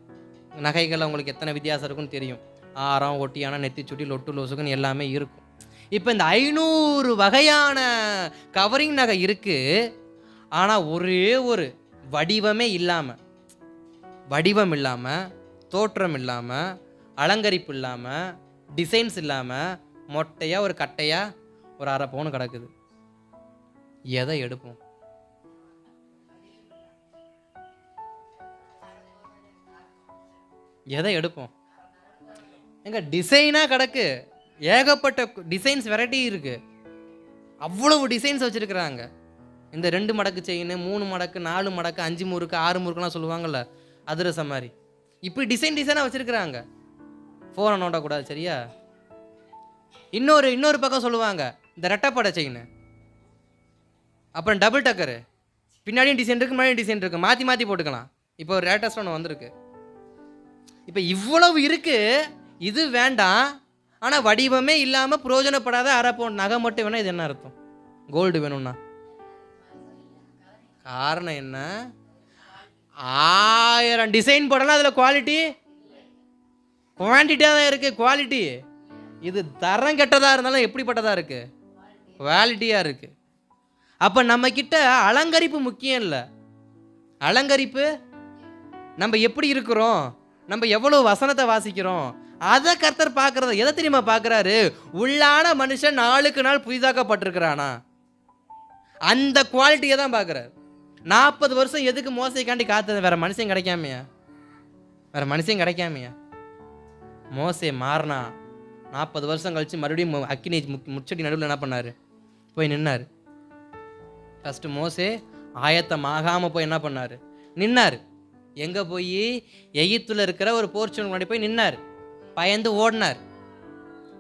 நகைகள் உங்களுக்கு எத்தனை வித்தியாசம் இருக்குன்னு தெரியும். ஆரம், ஒட்டியான, நெத்தி சுட்டி, லொட்டு லொசுக்குன்னு எல்லாமே இருக்கும். இப்போ இந்த 500 வகையான கவரிங் நகை இருக்குது, ஆனால் ஒரே ஒரு வடிவமே இல்லாமல், வடிவம் இல்லாமல், தோற்றம் இல்லாமல், அலங்கரிப்பு இல்லாமல், டிசைன்ஸ் இல்லாமல், மொட்டையாக ஒரு கட்டையாக ஒரு அரை பவுன் கிடக்குது. எதை எடுப்போம்? எதை எடுப்போம்? எங்க டிசைனாக கிடக்கு, ஏகப்பட்ட டிசைன்ஸ் வெரைட்டி இருக்குது, அவ்வளவு டிசைன்ஸ் வச்சுருக்குறாங்க. இந்த 2 மடக்கு செயின், 3 மடக்கு, 4 மடக்கு, 5 முறுக்கு, 6 முறுக்குலாம் சொல்லுவாங்கள்ல, அதிரசம் மாதிரி இப்படி டிசைனாக வச்சுருக்குறாங்க. ஃபோனை நோண்டக்கூடாது, சரியா? இன்னொரு பக்கம் சொல்லுவாங்க, இந்த ரெட்டைப்படை செயின், அப்புறம் டபுள் டக்கரு, பின்னாடியும் டிசைன் இருக்குது, முன்னாடியும் டிசைன் இருக்குது, மாற்றி மாற்றி போட்டுக்கலாம். இப்போ ஒரு லேட்டஸ்ட் ஒன்று வந்திருக்கு. இப்போ இவ்வளவு இருக்குது, இது வேண்டாம், ஆனால் வடிவமே இல்லாமல் பிரயோஜனப்படாத அரை பவுன் நகை மட்டும் வேணால், இது என்ன அர்த்தம்? கோல்டு வேணும்னா காரணம் என்ன? 1000 டிசைன் போடலாம், அதில் குவான்டிட்டியாக தான் இருக்குது, குவாலிட்டி. இது தரம் கெட்டதாக இருந்தாலும் எப்படிப்பட்டதாக இருக்குது? குவாலிட்டியாக இருக்குது. அப்போ நம்மக்கிட்ட அலங்கரிப்பு முக்கியம் இல்லை. அலங்கரிப்பு நம்ம எப்படி இருக்கிறோம், நம்ம எவ்வளோ வசனத்தை வாசிக்கிறோம், அதை கர்த்தர் பார்க்குறத எதை தெரியுமா பார்க்குறாரு? உள்ளான மனுஷன் நாளுக்கு நாள் புதிதாக்கப்பட்டிருக்கிறானா, அந்த குவாலிட்டியை தான் பார்க்குறாரு. 40 வருஷம் எதுக்கு மோசைக்காண்டி காத்தது? வேற மனுஷன் கிடைக்காமையா? மோசே மாறினா 40 வருஷம் கழிச்சு மறுபடியும் அக்கினி முச்சடி நடுவில் என்ன பண்ணார்? போய் நின்னார். ஃபஸ்ட்டு மோசே ஆயத்தமாகாமல் போய் என்ன பண்ணார்? நின்னார். எங்கே போய்? எகிப்தில் இருக்கிற ஒரு போர்ச்சுகல் முன்னாடி போய் நின்னார். பயந்து ஓடினார்.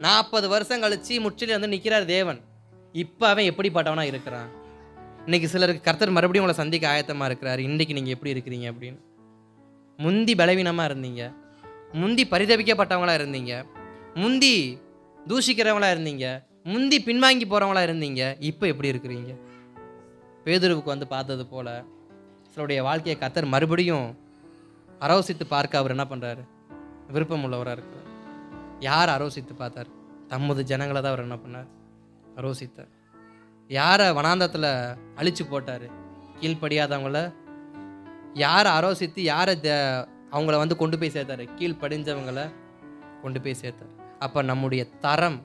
40 வருஷம் கழிச்சு முச்சடி வந்து நிற்கிறார் தேவன். இப்போ அவன் எப்படிப்பட்டவனா இருக்கிறான்? இன்றைக்கி சிலருக்கு கர்த்தர் மறுபடியும் உங்களை சந்திக்க ஆயத்தமாக இருக்கிறார். இன்றைக்கி நீங்கள் எப்படி இருக்கிறீங்க அப்படின்னு. முந்தி பலவீனமாக இருந்தீங்க, முந்தி பரிதபிக்கப்பட்டவங்களாக இருந்தீங்க, முந்தி தூஷிக்கிறவங்களாக இருந்தீங்க, முந்தி பின்வாங்கி போகிறவங்களாக இருந்தீங்க. இப்போ எப்படி இருக்கிறீங்க? பேதுருவுக்கு வந்து பார்த்தது போல் சிலருடைய வாழ்க்கையை கர்த்தர் மறுபடியும் ஆலோசித்து பார்க்க அவர் என்ன பண்ணுறாரு? விருப்பம் உள்ளவராக இருக்கிறார். யார் ஆலோசித்து பார்த்தார்? தமது ஜனங்களை தான் அவர் என்ன பண்ணார்? ஆலோசித்தார். யாரை வனாந்தத்தில் அழிச்சு போட்டார்? கீழ்ப்படியாதவங்கள. யாரை ஆலோசித்து யாரை அவங்கள வந்து கொண்டு போய் சேர்த்தாரு? கீழ்ப்படிஞ்சவங்களை கொண்டு போய் சேர்த்தார். அப்போ நம்முடைய தரம்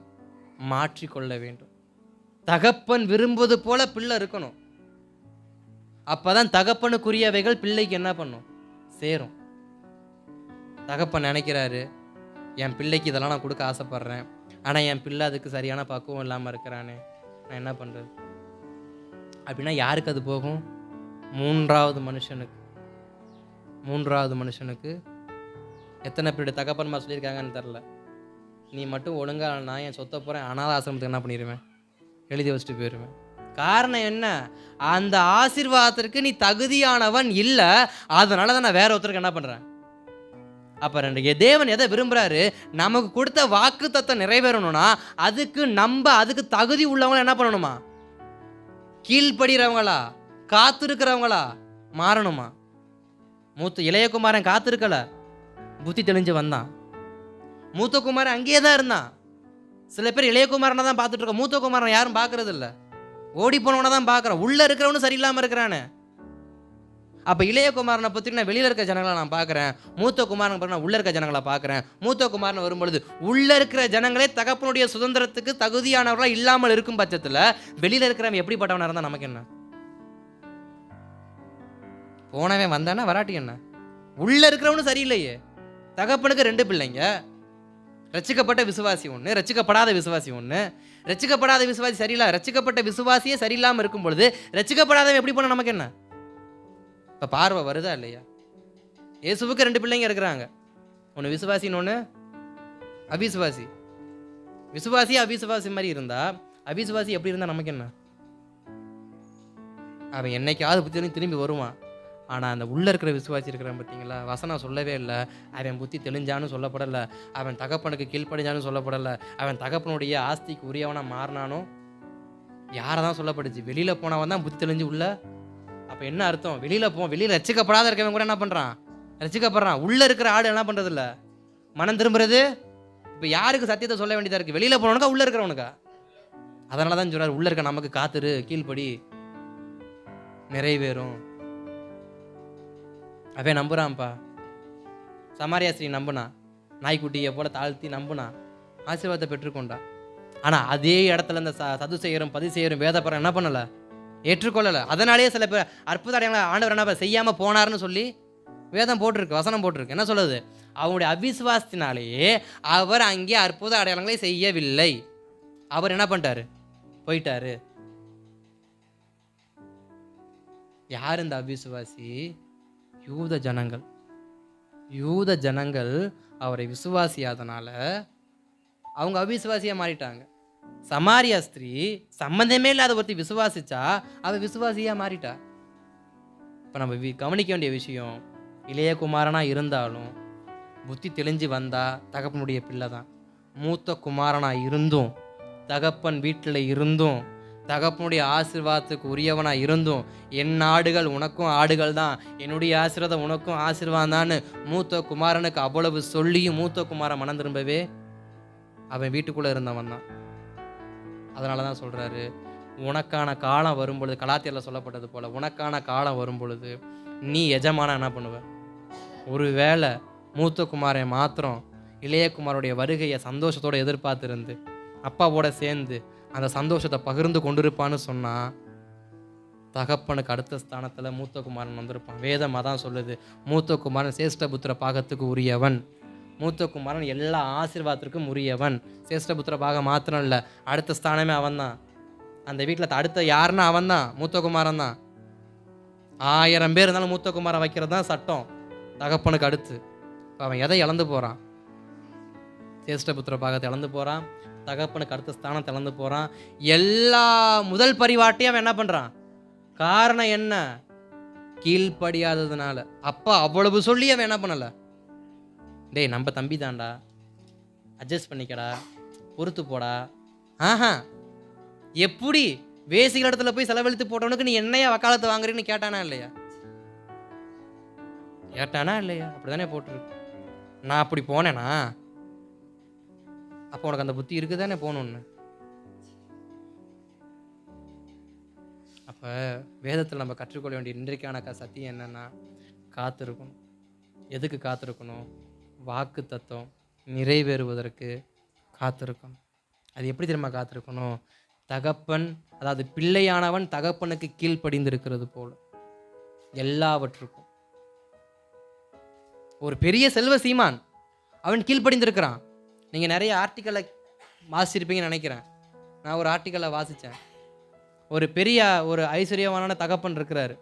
மாற்றிக்கொள்ள வேண்டும். தகப்பன் விரும்புவது போல பிள்ளை இருக்கணும். அப்போ தான் தகப்பனுக்குரியவைகள் பிள்ளைக்கு என்ன பண்ணும்? சேரும். தகப்பன் நினைக்கிறாரு, என் பிள்ளைக்கு இதெல்லாம் நான் கொடுக்க ஆசைப்பட்றேன், ஆனால் என் பிள்ளை அதுக்கு சரியான பக்குவம் இல்லாமல் இருக்கிறானே, நான் என்ன பண்ணுறது? அப்படின்னா யாருக்கு அது போகும்? மூன்றாவது மனுஷனுக்கு. எத்தனை பேருடைய தகப்பன்மா சொல்லியிருக்காங்கன்னு தெரில. நீ மட்டும் ஒழுங்காக நான் என் சொத்தை போகிறேன், அனாதை ஆசிரமத்துக்கு என்ன பண்ணிடுவேன்? எழுதி வச்சுட்டு போயிடுவேன். காரணம் என்ன? அந்த ஆசீர்வாதத்திற்கு நீ தகுதியானவன் இல்லை, அதனால தான் நான் வேற ஒருத்தருக்கு என்ன பண்ணுறேன். அப்போ தேவன் எதை விரும்புகிறாரு? நமக்கு கொடுத்த வாக்கு தத்தம் நிறைவேறணும்னா அதுக்கு தகுதி உள்ளவங்கள என்ன பண்ணணுமா? கீழ்படுகிறவங்களா, காத்திருக்கிறவங்களா மாறணுமா? இளையகுமாரன் காத்திருக்கல, புத்தி தெளிஞ்சு வந்தான். மூத்த குமாரன் அங்கேயே தான் இருந்தான். சில பேர் இளையகுமாரனை தான் பார்த்துட்டு இருக்கோம், மூத்த குமாரன் யாரும் பார்க்கறது இல்லை. ஓடி போனவனை தான் பார்க்குறோம். உள்ளே இருக்கிறவனு சரியில்லாமல் இருக்கிறானே. அப்போ இளைய குமாரனை பற்றி நான் வெளியில் இருக்க ஜனங்களை நான் பார்க்குறேன், மூத்த குமாரனை பற்றி நான் உள்ளே இருக்க ஜனங்களை பார்க்குறேன். மூத்த குமாரன் வரும்பொழுது உள்ளே இருக்கிற ஜனங்களே தகப்பனுடைய சுதந்திரத்துக்கு தகுதியானவர்களாக இல்லாமல் இருக்கும் பட்சத்தில் வெளியில் இருக்கிறவன் எப்படிப்பட்டவனாக இருந்தால் நமக்கு என்ன? போனவன் வந்தானா வராட்டி என்ன? உள்ளே இருக்கிறவனும் சரியில்லையே. தகப்பனுக்கு 2 பிள்ளைங்க, ரட்சிக்கப்பட்ட விசுவாசி ஒன்று, ரட்சிக்கப்படாத விசுவாசி ஒன்று. ரட்சிக்கப்படாத விசுவாசி சரியில்லை, ரட்சிக்கப்பட்ட விசுவாசியே சரியில்லாமல் இருக்கும் பொழுது ரட்சிக்கப்படாதவன் எப்படி பண்ண நமக்கு என்ன? இப்போ பார்வை வருதா இல்லையா? இயேசுவுக்கு 2 பிள்ளைங்க இருக்கிறாங்க, ஒன்று விசுவாசின்னு ஒன்று அவிசுவாசி. விசுவாசி அவிசுவாசி மாதிரி இருந்தா அவிசுவாசி எப்படி இருந்தால் நமக்கு என்ன? அவன் என்னைக்காவது புத்தி திரும்பி வருவான். ஆனால் அந்த உள்ளே இருக்கிற விசுவாசி இருக்கிறான் பார்த்தீங்களா, வசனம் சொல்லவே இல்லை. அவன் புத்தி தெளிஞ்சான்னு சொல்லப்படலை, அவன் தகப்பனுக்கு கீழ்ப்படிஞ்சான்னு சொல்லப்படலை, அவன் தகப்பனுடைய ஆஸ்திக்கு உரியவனாக மாறினானோ யாரை தான் சொல்லப்படுச்சு? வெளியில் போனவன் தான் புத்தி தெளிஞ்சு உள்ள. அப்போ என்ன அர்த்தம்? வெளியில் ரட்சிக்கப்படாத இருக்கவன் கூட என்ன பண்ணுறான்? ரட்சிக்கப்படுறான். உள்ளே இருக்கிற ஆடு என்ன பண்ணுறதில்ல, மனம் திரும்புறது. இப்போ யாருக்கு சத்தியத்தை சொல்ல வேண்டியதாக இருக்குது? வெளியில் போனவனுக்கா உள்ளே இருக்கிறவனுக்கா? அதனால தான் சொல்கிறார், உள்ளே இருக்க நமக்கு காத்துரு, கீழ்ப்படி, நிறைவேறும். அவன் நம்புறான்ப்பா. சமாரியா ஸ்திரீ நம்புனா, நாய்க்குட்டியை போல தாழ்த்தி நம்புனா, ஆசீர்வாதத்தை பெற்றுக்கொண்டா. ஆனால் அதே இடத்துல இந்த சதுசேயரும் பதிசேயரும் வேதப்பரம் என்ன பண்ணலை, ஏற்றுக்கொள்ளலை. அதனாலேயே சில பேர் அற்புத அடையாளங்களை ஆண்டவர் என்ன செய்யாமல் போனார்னு சொல்லி வேதம் போட்டிருக்கு, வசனம் போட்டிருக்கு. என்ன சொல்லுது? அவனுடைய அவிசுவாசத்தினாலேயே அவர் அங்கே அற்புத அடையாளங்களை செய்யவில்லை. அவர் என்ன பண்ணிட்டாரு? போயிட்டாரு. யார் இந்த அவிசுவாசி? யூத ஜனங்கள் அவரை விசுவாசியாதனால அவங்க அவிசுவாசியா மாறிட்டாங்க. சமாரியா ஸ்திரீ சம்பந்தமே இல்லாத ஒருத்தி விசுவாசிச்சா அவ விசுவாசியா மாறிட்டா. இப்போ நம்ம கவனிக்க வேண்டிய விஷயம், இளைய குமாரனா இருந்தாலும் புத்தி தெளிஞ்சு வந்தா தகப்பனுடைய பிள்ளை தான். மூத்த குமாரனா இருந்தும், தகப்பன் வீட்டில் இருந்தும், தகப்பனுடைய ஆசீர்வாதத்துக்கு உரியவனா இருந்தும், என் ஆடுகள் உனக்கும் ஆடுகள் தான், என்னுடைய ஆசீர்வாதம் உனக்கும் ஆசீர்வாதம் தான் மூத்த குமாரனுக்கு அவ்வளவு சொல்லியும் மூத்த குமாரன் மனம் திரும்பவே அவன் வீட்டுக்குள்ளே இருந்தவன் தான். அதனால தான் சொல்கிறாரு, உனக்கான காலம் வரும்பொழுது, கலாத்தியரில் சொல்லப்பட்டது போல், உனக்கான காலம் வரும்பொழுது நீ எஜமான என்ன பண்ணுவ? ஒருவேளை மூத்த குமாரன் மாத்திரம் இளைய குமாரோடைய வருகையை சந்தோஷத்தோடு எதிர்பார்த்துருந்து அப்பாவோட சேர்ந்து அந்த சந்தோஷத்தை பகிர்ந்து கொண்டிருப்பான்னு சொன்னால், தகப்பனுக்கு அடுத்த ஸ்தானத்தில் மூத்த குமாரன் வந்திருப்பான். வேதம் அதான் சொல்லுது, மூத்த குமாரன் சேஷ்டபுத்திர பாகத்துக்கு உரியவன். மூத்த குமாரன் எல்லா ஆசீர்வாதத்திற்கும் உரியவன். சேஷ்டபுத்திர பாகம் மாத்திரம் இல்லை, அடுத்த ஸ்தானமே அவன் தான். அந்த வீட்டில் அடுத்த யாருன்னா அவன் தான், மூத்த குமாரன் தான். 1000 பேர் இருந்தாலும் மூத்த குமாரன் வைக்கிறது தான் சட்டம் தகப்பனுக்கு அடுத்து. இப்போ அவன் எதை இழந்து போகிறான்? சேஷ்டபுத்திர பாகத்தை இழந்து போகிறான், தகப்பனுக்கு அடுத்த ஸ்தானத்தை இழந்து போகிறான். எல்லா முதல் பரிவாட்டையும் அவன் என்ன பண்ணுறான்? காரணம் என்ன? கீழ்ப்படியாததுனால. அப்பா அவ்வளவு சொல்லி அவன் என்ன பண்ணலை? டேய் நம்ம தம்பி தான்டா, அட்ஜஸ்ட் பண்ணிக்கடா, பொறுத்து போடா. ஆஹா, எப்படி வேசிகள் இடத்துல போய் செலவழித்து போட்டவனுக்கு நீ என்னையா வக்காலத்து வாங்குறீன்னு கேட்டானா இல்லையா? அப்படிதானே போட்டிருக்கு. நான் அப்படி போனேனா? அப்போ உனக்கு அந்த புத்தி இருக்குதானே போகணுன்னு. அப்போ வேதத்தில் நம்ம கற்றுக்கொள்ள வேண்டிய இன்றைக்கான சத்தியம் என்னன்னா, காத்திருக்கணும். எதுக்கு காத்திருக்கணும்? வாக்கு தத்துவம் நிறைவேறுவதற்கு காத்திருக்கணும். அது எப்படி தெரியுமா காத்திருக்கணும்? தகப்பன், அதாவது பிள்ளையானவன் தகப்பனுக்கு கீழ்ப்படிந்திருக்கிறது போல எல்லாவற்றுக்கும். ஒரு பெரிய செல்வ சீமான் அவன் கீழ்ப்படிந்திருக்கிறான். நீங்கள் நிறைய ஆர்டிக்கலை வாசிச்சிருப்பீங்கன்னு நினைக்கிறேன். நான் ஒரு ஆர்டிக்கலை வாசித்தேன். ஒரு பெரிய ஒரு ஐஸ்வர்யவான தகப்பன் இருக்கிறாரு.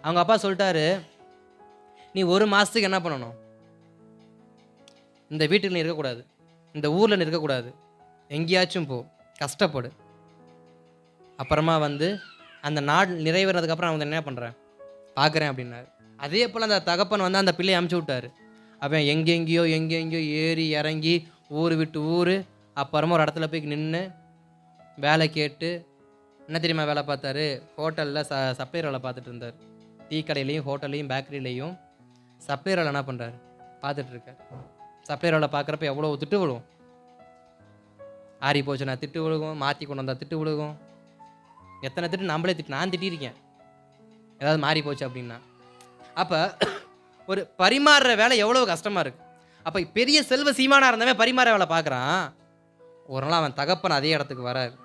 அவங்க அப்பா சொல்லிட்டாரு, நீ 1 மாதத்துக்கு என்ன பண்ணணும்? இந்த வீட்டுக்கு நீ இருக்கக்கூடாது, இந்த ஊரில் நீ இருக்கக்கூடாது, எங்கேயாச்சும் போ, கஷ்டப்படு. அப்புறமா அந்த நாள் நிறைவேறதுக்கப்புறம் நான் என்ன பண்ணுறேன் பார்க்குறேன் அப்படின்னாரு. அதே போல் அந்த தகப்பன் அந்த பிள்ளையை அமுச்சு விட்டார். அவன் எங்கெங்கேயோ ஏறி இறங்கி ஊர் விட்டு ஊர், அப்புறமா ஒரு இடத்துல போய் நின்று வேலை கேட்டு, என்ன தெரியுமா வேலை பார்த்தாரு? ஹோட்டலில் சப்ளையர் வேலை பார்த்துட்டு இருந்தார். டீ கடையிலையும் ஹோட்டல்லையும் பேக்கரியிலையும் சப்ளையர் வேலை என்ன பண்ணுறாரு பார்த்துட்ருக்கார். சப்ளையர் வேலை பார்க்குறப்ப எவ்வளோ திட்டு விழுகும். ஆறி போச்சுன்னா திட்டு விழுகும், மாற்றி கொண்டு வந்தால் திட்டு விழுகும். எத்தனை திட்டு நம்மளே நான் திட்டியிருக்கேன். ஏதாவது மாறி போச்சு அப்படின்னா. அப்போ ஒரு பரிமாறுற வேலை எவ்வளோ கஷ்டமாக இருக்குது. அப்போ பெரிய செல்வ சீமானாக இருந்தவன் பரிமாற வேலை பார்க்குறான். ஒரு நாள் அவன் தகப்பன் அதே இடத்துக்கு வராரு.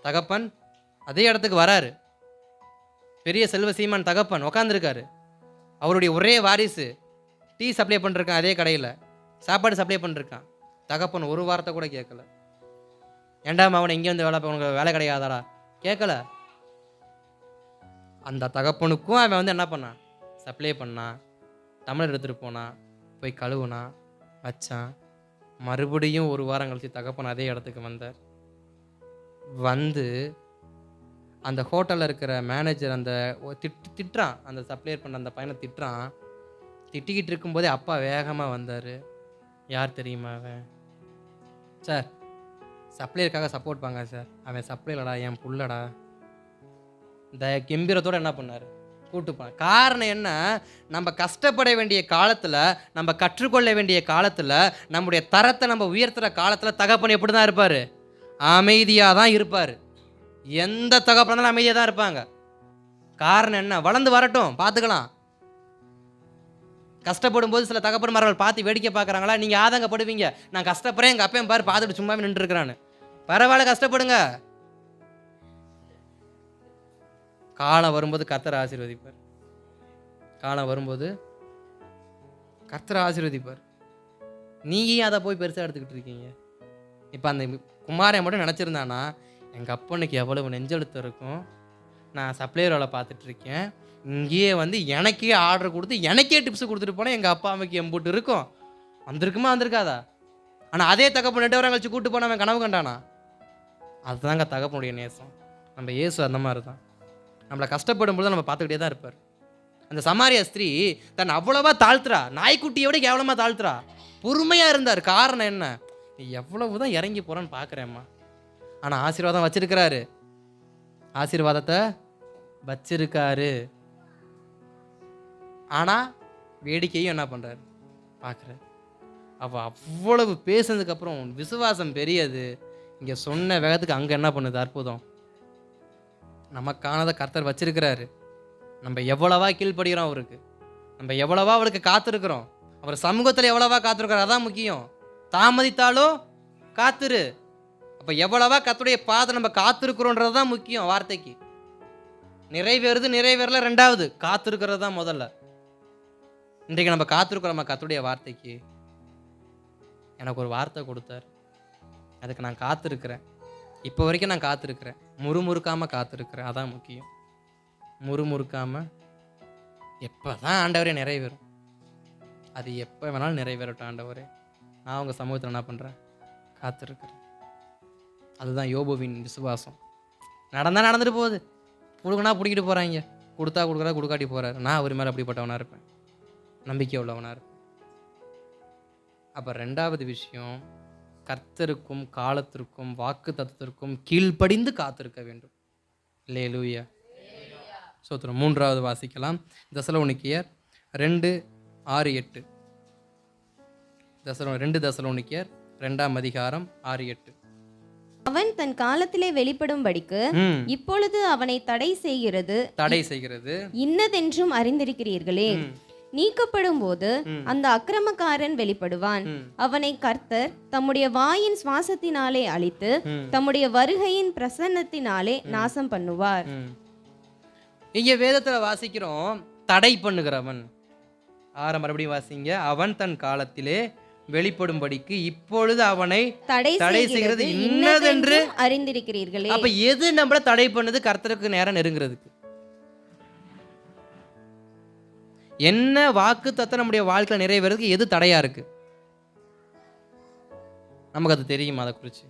தகப்பன் அதே இடத்துக்கு வராரு. பெரிய செல்வ சீமான் தகப்பன் உக்காந்துருக்காரு. அவருடைய ஒரே வாரிசு டீ சப்ளை பண்ணிருக்கான், அதே கடையில் சாப்பாடு சப்ளை பண்ணிருக்கான். தகப்பன் ஒரு வார்த்தை கூட கேட்கல. ஏண்டா அவனை இங்கே வந்து உனக்கு வேலை கிடையாதாடா கேட்கல. அந்த தகப்பனுக்கும் அவன் வந்து என்ன பண்ணான், சப்ளை பண்ணான், டம்ளர் எடுத்துகிட்டு போனான், போய் கழுவுனான், வச்சான். மறுபடியும் ஒரு வாரம் கழிச்சு தகப்பன் அதே இடத்துக்கு வந்தார். வந்து அந்த ஹோட்டலில் இருக்கிற மேனேஜர் அந்த திட்டுறான், அந்த சப்ளையர் பண்ண அந்த பையனை திட்டுறான். திட்டிக்கிட்டு இருக்கும்போதே அப்பா வேகமாக வந்தார். யார் தெரியுமா அவன்? சார், சப்ளையருக்காக சப்போர்ட் பாங்க சார், அவன் சப்ளைலடா, என் புள்ளடா. இந்த கம்பீரத்தோடு என்ன பண்ணார், கூட்டுப்பான். காரணம் என்ன, நம்ம கஷ்டப்பட வேண்டிய காலத்தில், நம்ம கற்றுக்கொள்ள வேண்டிய காலத்தில், நம்முடைய தரத்தை நம்ம உயர்த்துகிற காலத்தில் தகப்பன் எப்படி தான் இருப்பார், அமைதியாக தான் இருப்பார். எந்த தகப்பனாலும் அமைதியாக தான் இருப்பாங்க. காரணம் என்ன, வளர்ந்து வரட்டும் பார்த்துக்கலாம். கஷ்டப்படும் போது சில தகப்பன்மார்கள் பார்த்து வேடிக்கை பார்க்குறாங்களா, நீங்கள் ஆதங்கப்படுவீங்க. நான் கஷ்டப்படுறேன், எங்கள் அப்பையும் பாரு பார்த்துட்டு சும்மாவே நின்றுருக்கிறான்னு. பரவாயில்ல, கஷ்டப்படுங்க. காலம் வரும்போது கர்த்தர் ஆசீர்வதிப்பார். காலம் வரும்போது கர்த்தர் ஆசீர்வதிப்பார். நீங்கள் அதை போய் பெருசாக எடுத்துக்கிட்டு இருக்கீங்க. இப்போ அந்த குமாரன் மட்டும் நினச்சிருந்தானா, எங்கள் அப்பனுக்கு எவ்வளவு நெஞ்செழுத்தம் இருக்கும், நான் சப்ளையர் வேலை பார்த்துட்ருக்கேன், இங்கேயே வந்து எனக்கே ஆர்டர் கொடுத்து எனக்கே டிப்ஸ் கொடுத்துட்டு போனால் எங்கள் அப்பா அம்மைக்கு எம்பூட்டு இருக்கும், வந்திருக்குமா வந்திருக்காதா? ஆனால் அதே தகப்பன் 2 வாரம் கழிச்சு கூப்பிட்டு போனால் அவன் கனவு கண்டானா? அதுதாங்க தகப்பனுடைய நேசம். நம்ம இயேசு அந்த மாதிரி தான். நம்மளை கஷ்டப்படும் பொழுது நம்ம பார்த்துக்கிட்டே தான் இருப்பார். அந்த சமாரிய ஸ்திரீ தன் அவ்வளவா தாழ்த்துறா, நாய்க்குட்டியை விட கேவலமாக தாழ்த்துறா. பொறுமையாக இருந்தார். காரணம் என்ன, எவ்வளவு தான் இறங்கி போகிறான்னு பார்க்குறேம்மா. ஆனால் ஆசீர்வாதம் வச்சிருக்கிறாரு, ஆசீர்வாதத்தை வச்சிருக்காரு. ஆனால் வேடிக்கையும் என்ன பண்ணுறாரு, பார்க்குறாரு. அப்போ அவ்வளவு பேசுனதுக்கப்புறம் விசுவாசம் பெரியது. இங்கே சொன்ன வேகத்துக்கு அங்கே என்ன பண்ணுது, அற்புதம். நமக்கானதை கர்த்தர் வச்சிருக்கிறாரு. நம்ம எவ்வளவா கீழ்ப்படுகிறோம் அவருக்கு, நம்ம எவ்வளவா அவளுக்கு காத்திருக்கிறோம், அவர் சமூகத்தில் எவ்வளவா காத்திருக்கிறோம், அதான் முக்கியம். தாமதித்தாலும் காத்துரு. அப்போ எவ்வளவா கர்த்தருடைய பாதை நம்ம காத்திருக்கிறோன்றது தான் முக்கியம். வார்த்தைக்கு நிறைவேறுது நிறைவேறல ரெண்டாவது, காத்திருக்கிறது தான் முதல்ல. இன்றைக்கு நம்ம காத்திருக்கிறோம் கர்த்தருடைய வார்த்தைக்கு. எனக்கு ஒரு வார்த்தை கொடுத்தார், அதுக்கு நான் காத்திருக்கிறேன். இப்போ வரைக்கும் நான் காத்திருக்கிறேன், முறுமுறுக்காமல் காத்திருக்கிறேன். அதான் முக்கியம். முறுமுறுக்காமல் எப்போ தான் ஆண்டவரே நிறைவேறும், அது எப்போ வேணாலும் நிறைவேறட்டும் ஆண்டவரே, நான் உங்கள் சமூகத்தில் என்ன பண்ணுறேன், காத்திருக்கிறேன். அதுதான் யோபுவின் விசுவாசம். நடந்தால் நடந்துட்டு போகுது, பிடுங்கினா பிடிக்கிட்டு போகிறாங்க, கொடுத்தா கொடுக்குறா கொடுக்காட்டி போகிறாரு. நான் அவர் மேலே அப்படிப்பட்டவனாக இருப்பேன், நம்பிக்கை உள்ளவனாக இருப்பேன். அப்போ ரெண்டாவது விஷயம், கர்த்தருக்கும் காலத்திற்கும் வாக்கு தத்துவத்திற்கும் கீழ்ப்படிந்து காத்திருக்க வேண்டும். அல்லேலூயா, ஸ்தோத்திரம். மூன்றாவது வாசிக்கலாம், தெசலோனிக்கேயர் 2:6-8. 2 தெசலோனிக்கேயர் 2ஆம் அதிகாரம் 6-8. அவன் தன் காலத்திலே வெளிப்படும்படிக்கு இப்பொழுது அவனை தடை செய்கிறது இன்னதென்றும் அறிந்திருக்கிறீர்களே. நீக்கப்படும் போது அந்த அக்கிரமக்காரன் வெளிப்படுவான். அவனை கர்த்தர் தம்முடைய வாயின் சுவாசத்தினாலே அழித்து தம்முடைய வருகையின் பிரசன்னத்தினாலே நாசம் பண்ணுவார். இங்க வேதத்துல வாசிக்கிறோம், தடை பண்ணுகிறவன். மறுபடியும் வாசிங்க. அவன் தன் காலத்திலே வெளிப்படும்படிக்கு இப்பொழுது அவனை தடை செய்கிறது இன்னதென்று அறிந்திருக்கிறீர்களே. அப்ப எது நம்மள தடை பண்ணுது கர்த்தருக்கு நேரம் நெருங்கிறதுக்கு? என்ன வாக்கு தத்தம் நம்முடைய வாழ்க்கையில் நிறைவேறதுக்கு எது தடையா இருக்கு? நமக்கு அது தெரியுமா? அதை குறித்து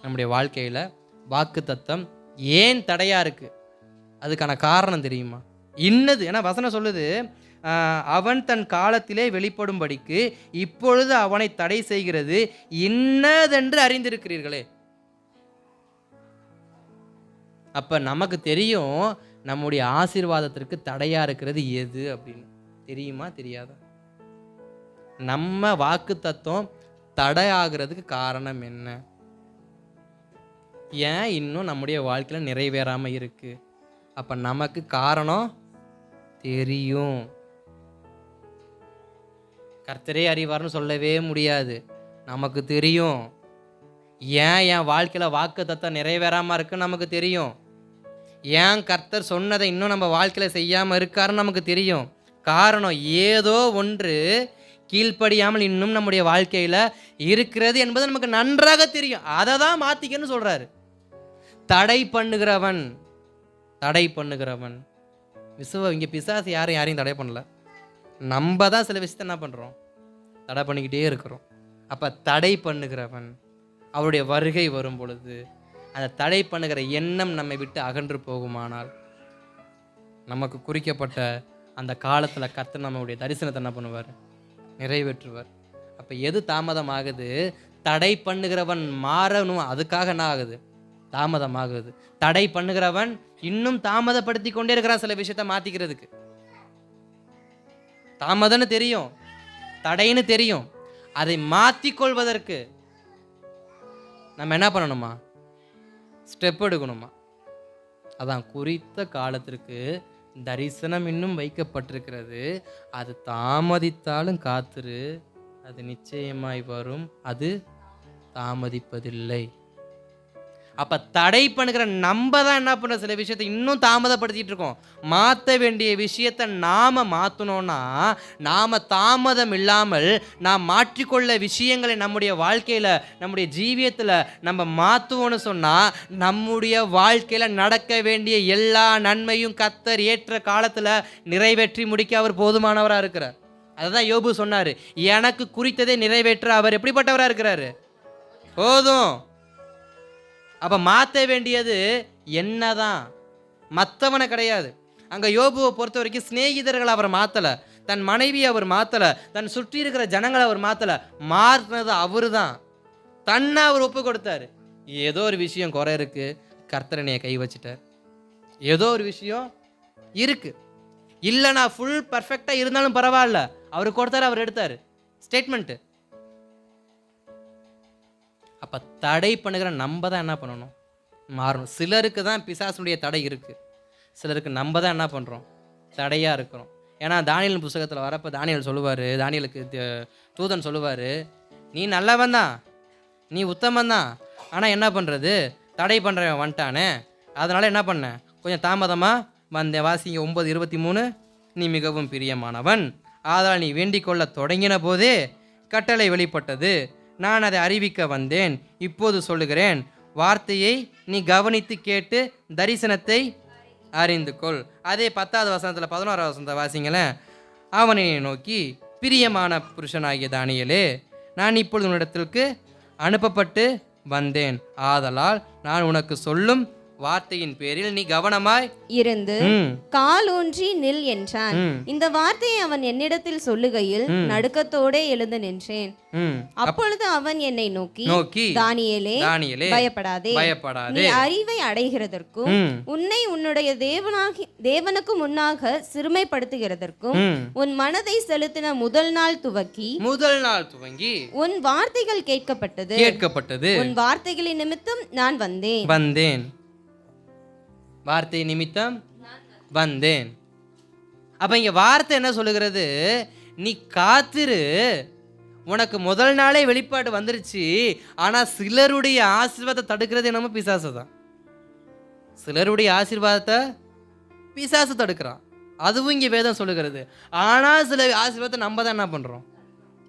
நம்முடைய வாழ்க்கையில வாக்கு தத்தம் ஏன் தடையா இருக்கு, அதுக்கான காரணம் தெரியுமா? இன்னது, ஏன்னா வசனம் சொல்லுது, அவன் தன் காலத்திலே வெளிப்படும்படிக்கு இப்பொழுது அவனை தடை செய்கிறது இன்னதென்று அறிந்திருக்கிறீர்களே. அப்ப நமக்கு தெரியும் நம்முடைய ஆசீர்வாதத்திற்கு தடையா இருக்கிறது எது அப்படின்னு. தெரியுமா தெரியாதா? நம்ம வாக்கு தத்துவம் தடையாகிறதுக்கு காரணம் என்ன? ஏன் இன்னும் நம்முடைய வாழ்க்கையில் நிறைவேறாமல் இருக்கு? அப்போ நமக்கு காரணம் தெரியும். கர்த்தரே அறிவார்னு சொல்லவே முடியாது. நமக்கு தெரியும். ஏன் என் வாழ்க்கையில் வாக்குத்தத்தம் நிறைவேறாமல் இருக்குன்னு நமக்கு தெரியும். ஏன் கர்த்தர் சொன்னதை இன்னும் நம்ம வாழ்க்கையில் செய்யாமல் இருக்காருன்னு நமக்கு தெரியும். காரணம் ஏதோ ஒன்று கீழ்ப்படியாமல் இன்னும் நம்முடைய வாழ்க்கையில் இருக்கிறது என்பது நமக்கு நன்றாக தெரியும். அதை தான் மாற்றிக்கன்னு சொல்கிறாரு. தடை பண்ணுகிறவன் இங்கே பிசாசு யாரையும் தடை பண்ணல. நம்ம தான் சில விஷயத்தை என்ன பண்ணுறோம், தடை பண்ணிக்கிட்டே இருக்கிறோம். அப்போ தடை பண்ணுகிறவன் அவருடைய வருகை வரும் பொழுது அந்த தடை பண்ணுகிற எண்ணம் நம்மை விட்டு அகன்று போகுமானால் நமக்கு குறிக்கப்பட்ட அந்த காலத்தில் கர்த்தர் நம்மளுடைய தரிசனத்தை என்ன பண்ணுவார், நிறைவேற்றுவார். அப்போ எது தாமதமாகுது, தடை பண்ணுகிறவன் மாறணும், அதுக்காக என்ன ஆகுது, தாமதமாகுது. தடை பண்ணுகிறவன் இன்னும் தாமதப்படுத்தி கொண்டே இருக்கிறான் சில விஷயத்தை மாற்றிக்கிறதுக்கு. தாமதம்னு தெரியும், தடைன்னு தெரியும், அதை மாற்றிக்கொள்வதற்கு நம்ம என்ன பண்ணணுமா, ஸ்டெப் எடுக்கணுமா. அதான் குறித்த காலத்திற்கு தரிசனம் இன்னும் வைக்கப்பட்டிருக்கிறது, அது தாமதித்தாலும் காத்திரு, அது நிச்சயமாய் வரும், அது தாமதிப்பதில்லை. அப்போ தடை பண்ணுகிற நம்ம தான் என்ன பண்ணுற, சில விஷயத்தை இன்னும் தாமதப்படுத்திட்டு இருக்கோம். மாற்ற வேண்டிய விஷயத்தை நாம் மாற்றணும்னா நாம் தாமதம் இல்லாமல் நாம் மாற்றிக்கொள்ள விஷயங்களை நம்முடைய வாழ்க்கையில் நம்முடைய ஜீவியத்தில் நம்ம மாற்றுவோன்னு சொன்னால் நம்முடைய வாழ்க்கையில் நடக்க வேண்டிய எல்லா நன்மையும் கர்த்தர் ஏற்ற காலத்தில் நிறைவேற்றி முடிக்க அவர் போதுமானவராக இருக்கிறார். அதுதான் யோபு சொன்னார், எனக்கு குறித்ததை நிறைவேற்ற அவர் எப்படிப்பட்டவராக இருக்கிறாரு, போதும். அப்போ மாற்ற வேண்டியது என்னதான், மற்றவனை கிடையாது. அங்கே யோபுவை பொறுத்த வரைக்கும் சிநேகிதர்கள் அவர் மாற்றலை, தன் மனைவி அவர் மாற்றலை, தன் சுற்றி இருக்கிற ஜனங்களை அவர் மாற்றலை, மாற்றினது அவரு தான். தன்னை அவர் ஒப்பு கொடுத்தாரு. ஏதோ ஒரு விஷயம் குறை இருக்கு, கர்த்தரனையை கை வச்சுட்டார். ஏதோ ஒரு விஷயம் இருக்கு, இல்லை நான் ஃபுல் பர்ஃபெக்டாக இருந்தாலும் பரவாயில்ல, அவர் கொடுத்தாரு, அவர் எடுத்தார் ஸ்டேட்மெண்ட்டு. அப்போ தடை பண்ணுகிற நம்ம தான் என்ன பண்ணணும், மாறணும். சிலருக்கு தான் பிசாசுடைய தடை இருக்குது, சிலருக்கு நம்ம தான் என்ன பண்ணுறோம், தடையாக இருக்கிறோம். ஏன்னா தானியேல் புத்தகத்தில் வரப்போ தானியேல் சொல்லுவார், தானியேலுக்கு தூதன் சொல்லுவார், நீ நல்லவன் தான், நீ உத்தமன் தான், ஆனால் என்ன பண்ணுறது, தடை பண்ணுறவன் வந்துட்டானே, அதனால் என்ன பண்ணேன், கொஞ்சம் தாமதமாக வந்தேன். வாசிங்க 9:23, நீ மிகவும் பிரியமானவன், ஆதலால் நீ வேண்டிக் கொள்ள தொடங்கின போதே கட்டளை வெளிப்பட்டது, நான் அதை அறிவிக்க வந்தேன், இப்போது சொல்லுகிறேன், வார்த்தையை நீ கவனித்து கேட்டு தரிசனத்தை அறிந்து கொள். அதே 10வது வசனத்தில் 11வது வசனத்தை வாசிங்களேன். அவனை நோக்கி, பிரியமான புருஷனாகிய தானியேலே, நான் இப்பொழுது உன்னிடத்திற்கு அனுப்பப்பட்டு வந்தேன், ஆதலால் நான் உனக்கு சொல்லும் வார்த்தையின் பேரில் நீ கவனமாய் இருந்து கால் ஊன்றி நில் என்றான். இந்த வார்த்தையை அவன் என்னிடத்தில் சொல்லுகையில் நடுக்கத்தோட எழுந்து நின்றேன். அப்பொழுது அவன் என்னை நோக்கி தானியேலே, பயப்படாதே, நீ அறிவை அடைகிறதற்கும் உன்னை உன்னுடைய தேவனுக்கு முன்னாக சிறுமைப்படுத்துகிறதற்கும் உன் மனதை செலுத்தின முதல் நாள் துவங்கி உன் வார்த்தைகள் கேட்கப்பட்டது, உன் வார்த்தைகளின் நிமித்தம் நான் வந்தேன். வார்த்தை நிமித்தம் வந்தேன். அப்போ இங்கே வார்த்தை என்ன சொல்லுகிறது, நீ காத்திரு, உனக்கு முதல் நாளே வெளிப்பாடு வந்துருச்சு. ஆனால் சிலருடைய ஆசீர்வாதத்தை தடுக்கிறது என்னமோ பிசாசு தான். சிலருடைய ஆசீர்வாதத்தை பிசாசு தடுக்கிறான், அதுவும் இங்கே வேதம் சொல்லுகிறது. ஆனால் சில ஆசீர்வாதத்தை நம்ம தான் என்ன பண்ணுறோம்,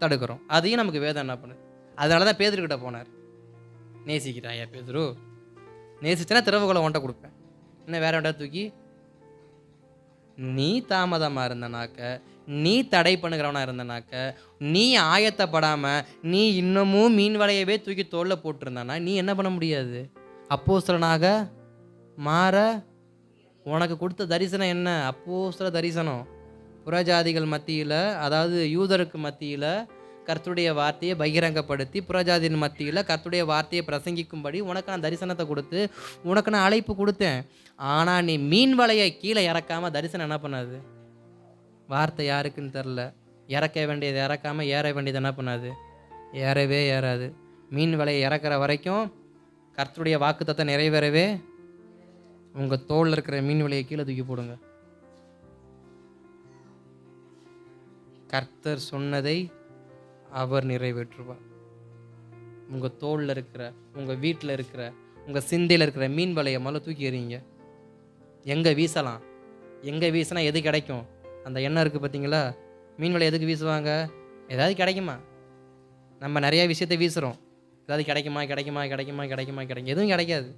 தடுக்கிறோம். அதையும் நமக்கு வேதம் என்ன பண்ணுது. அதனால தான் பேதுருக்கிட்ட போனார். நேசிக்கிறாயா பேதுரு, நேசிச்சேன்னா திறவுகளை ஒன்றை கொடுப்பேன், என்ன வேற இடம் தூக்கி. நீ தாமதமாக இருந்தனாக்க, நீ தடை பண்ணுகிறவனா இருந்தனாக்க, நீ ஆயத்தப்படாமல் நீ இன்னமும் மீன் வலையவே தூக்கி தோளில் போட்டிருந்தானா நீ என்ன பண்ண முடியாது, அப்போஸ்தலனாக மாற. உனக்கு கொடுத்த தரிசனம் என்ன, அப்போஸ்தல தரிசனம். புறஜாதிகள் மத்தியில், அதாவது யூதருக்கு மத்தியில் கர்த்தருடைய வார்த்தையை பகிரங்கப்படுத்தி புறஜாதியின் மத்தியில் கர்த்தருடைய வார்த்தையை பிரசங்கிக்கும்படி உனக்கு நான் தரிசனத்தை கொடுத்து உனக்கு நான் அழைப்பு கொடுத்தேன். ஆனால் நீ மீன் வலையை கீழே இறக்காமல் தரிசனம் என்ன பண்ணாது, வார்த்தை யாருக்குன்னு தெரில, இறக்க வேண்டியது இறக்காமல் ஏற வேண்டியது என்ன பண்ணாது, ஏறவே ஏறாது. மீன் வலையை இறக்குற வரைக்கும் கர்த்தருடைய வாக்குத்தத்தம் நிறைவேறவே உங்கள் தோளில் இருக்கிற மீன் வலையை கீழே தூக்கி போடுங்க. கர்த்தர் சொன்னதை அவர் நிறைவேற்றுவார். உங்கள் தோளில் இருக்கிற, உங்கள் வீட்டில் இருக்கிற, உங்கள் சிந்தையில் இருக்கிற மீன் வலையை முதல்ல தூக்கி எறிங்க. எங்கே வீசலாம்? எங்கே வீசினா எது கிடைக்கும்? அந்த எண்ணம் இருக்குது பார்த்தீங்களா? மீன் வலை எதுக்கு வீசுவாங்க? ஏதாவது கிடைக்குமா? நம்ம நிறையா விஷயத்தை வீசுகிறோம். ஏதாவது கிடைக்குமா கிடைக்குமா கிடைக்குமா கிடைக்குமா கிடைக்கும், எதுவும் கிடைக்காது.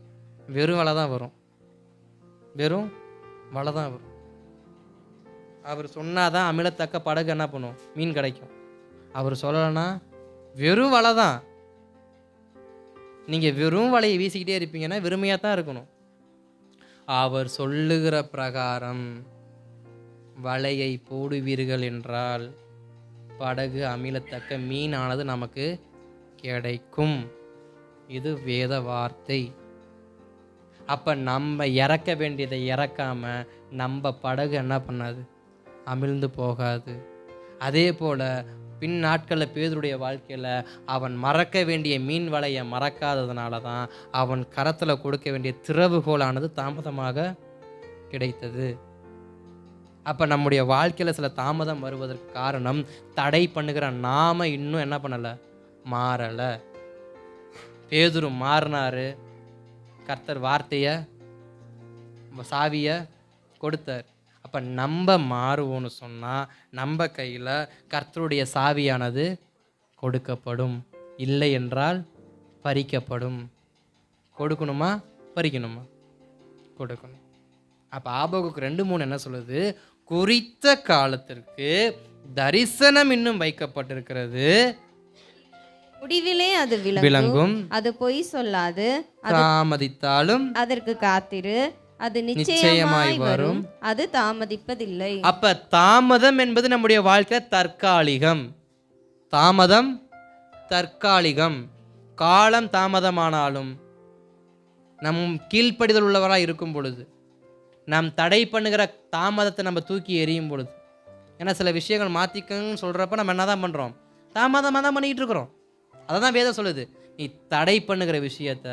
வெறும் வலை தான் வரும். வெறும் வலை தான் வரும். அவர் சொன்னாதான் அமிலத்தக்க படகு என்ன பண்ணும்? மீன் கிடைக்கும். அவர் சொல்லலைன்னா வெறும் வலை தான். நீங்கள் வெறும் வலையை வீசிக்கிட்டே இருப்பீங்கன்னா வெறுமையாக தான் இருக்கணும். அவர் சொல்லுகிற பிரகாரம் வலையை போடுவீர்கள் என்றால் படகு அமிலத்தக்க மீனானது நமக்கு கிடைக்கும். இது வேத வார்த்தை. அப்போ நம்ம இறக்க வேண்டியதை இறக்காம நம்ம படகு என்ன பண்ணாது? அமிழ்ந்து போகாது. அதே போல் பின் நாட்களில் பேதுருடைய வாழ்க்கையில் அவன் மறக்க வேண்டிய மீன் வலையை மறக்காததுனால தான் அவன் கரத்தில் கொடுக்க வேண்டிய திறவுகோலானது தாமதமாக கிடைத்தது. அப்போ நம்முடைய வாழ்க்கையில் சில தாமதம் வருவதற்கு காரணம் தடை பண்ணுகிற நாம இன்னும் என்ன பண்ணலை? மாறலை. பேதுரு மாறினாரு. கர்த்தர் வார்த்தையை, சாவியை கொடுத்தார். அப்போ நம்ம மாறுவோன்னு சொன்னால் நம்ம கையில் கர்த்தருடைய சாவியானது கொடுக்கப்படும். இல்லை என்றால் பறிக்கப்படும். கொடுக்கணுமா பறிக்கணுமா? கொடுக்கணும். அப்போ ஆபகுக்கு 2:3 என்ன சொல்லுது? குறித்த காலத்திற்கு தரிசனம் இன்னும் வைக்கப்பட்டிருக்கிறது, முடிவிலே அது விளங்கும், அது பொய் சொல்லாது, தாமதித்தாலும் அதற்கு காத்திரு, அது நிச்சயமாய் வரும், அது தாமதிப்பதில்லை. அப்ப தாமதம் என்பது நம்முடைய வாழ்க்கை தற்காலிகம். தாமதம் தற்காலிகம். காலம் தாமதமானாலும் நம் கீழ்ப்படிதல் உள்ளவராக இருக்கும் பொழுது, நாம் தடை பண்ணுகிற தாமதத்தை நம்ம தூக்கி எறியும் பொழுது, ஏன்னா சில விஷயங்கள் மாற்றிக்கன்னு சொல்கிறப்ப நம்ம என்ன தான் பண்ணுறோம்? தாமதமாக தான் பண்ணிக்கிட்டு இருக்கிறோம். அதை தான் வேதம் சொல்லுது. நீ தடை பண்ணுகிற விஷயத்த,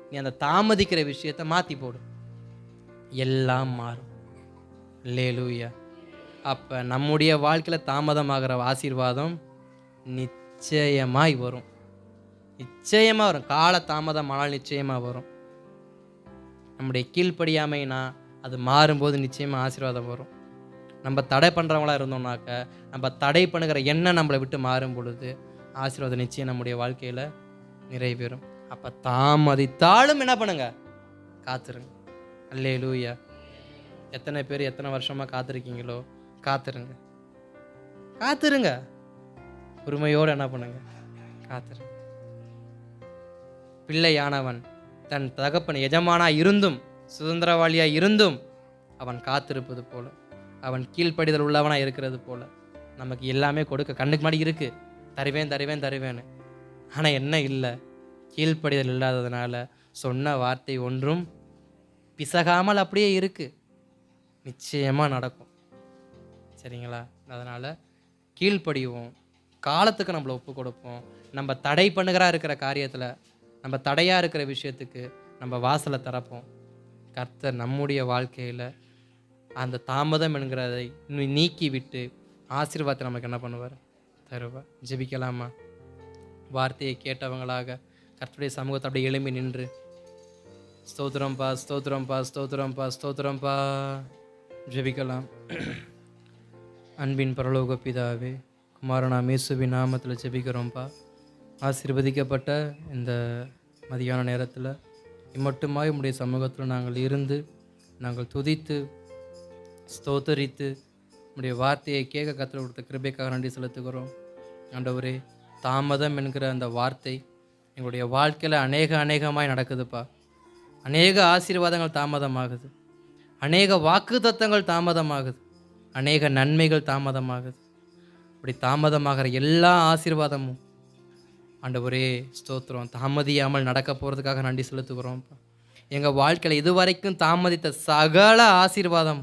நீ அந்த தாமதிக்கிற விஷயத்தை மாற்றி போடு, எல்லாம் மாறும். அல்லேலூயா. அப்போ நம்முடைய வாழ்க்கையில் தாமதமாகிற ஆசீர்வாதம் நிச்சயமாய் வரும். நிச்சயமாக வரும். கால தாமதமானால் நிச்சயமாக வரும். நம்முடைய கீழ்ப்படியாமைனா அது மாறும்போது நிச்சயமாக ஆசீர்வாதம் வரும். நம்ம தடை பண்ணுறவங்களா இருந்தோம்னாக்க, நம்ம தடை பண்ணுகிற எண்ணம் நம்மளை விட்டு மாறும் பொழுது ஆசீர்வாதம் நிச்சயம் நம்முடைய வாழ்க்கையில் நிறைவேறும். அப்போ தாமதித்தாலும் என்ன பண்ணுங்க? காத்துருங்க. அல்லேலூயா. எத்தனை பேர் எத்தனை வருஷமாக காத்திருக்கீங்களோ காத்துருங்க. காத்துருங்க. உரிமையோடு என்ன பண்ணுங்க? காத்துருங்க. பிள்ளையானவன் தன் தகப்பன் எஜமானா இருந்தும் சுதந்திரவாளியாக இருந்தும் அவன் காத்திருப்பது போல, அவன் கீழ்ப்படிதல் உள்ளவனாக இருக்கிறது போல நமக்கு எல்லாமே கொடுக்க கண்ணுக்கு முன்னாடி இருக்குது. தருவேன் தருவேன் தருவேன்னு. ஆனால் என்ன இல்லை? கீழ்ப்படிதல் இல்லாததுனால சொன்ன வார்த்தை ஒன்றும் பிசகாமல் அப்படியே இருக்குது. நிச்சயமாக நடக்கும். சரிங்களா? அதனால் கீழ்ப்படிவோம். காலத்துக்கு நம்மளை ஒப்பு கொடுப்போம். நம்ம தடை பண்ணுகிறா இருக்கிற காரியத்தில், நம்ம தடையாக இருக்கிற விஷயத்துக்கு நம்ம வாசலை திறப்போம். கர்த்தர் நம்முடைய வாழ்க்கையில் அந்த தாமதம் என்கிறதை நீக்கி விட்டு ஆசீர்வாதத்தை நமக்கு என்ன பண்ணுவார்? தருவார். ஜெபிக்கலாமா? வார்த்தையை கேட்டவங்களாக கர்த்தருடைய சமூகத்தை அப்படியே எழும்பி நின்று ஸ்தோத்திரம்பா ஸ்தோத்திரம்பா ஸ்தோத்திரம்பா ஸ்தோத்திரம்பா ஜெபிக்கலாம். அன்பின் பரலோக பிதாவே, குமாரனாம் இயேசுவின் நாமத்தில் ஜெபிக்கிறோம்ப்பா. ஆசீர்வதிக்கப்பட்ட இந்த மதியான நேரத்தில் இம்மட்டுமாய் உம்முடைய சமூகத்தில் நாங்கள் இருந்து நாங்கள் துதித்து ஸ்தோத்தரித்து உம்முடைய வார்த்தையை கேட்க கற்றுக் கொடுத்த கிருபைக்காக நன்றி செலுத்துகிறோம். ஆண்டவரே, தாமதம் என்கிற அந்த வார்த்தை எங்களுடைய வாழ்க்கையில் அநேகமாய் நடக்குதுப்பா. அநேக ஆசீர்வாதங்கள் தாமதமாகுது, அநேக வாக்குத்தத்தங்கள் தாமதமாகுது, அநேக நன்மைகள் தாமதமாகுது. இப்படி தாமதமாகிற எல்லா ஆசீர்வாதமும் ஆண்டவரே ஸ்தோத்திரம் தாமதியாமல் நடக்க போகிறதுக்காக நன்றி செலுத்துகிறோம்ப்பா. எங்கள் வாழ்க்கையில் இதுவரைக்கும் தாமதித்த சகல ஆசீர்வாதம்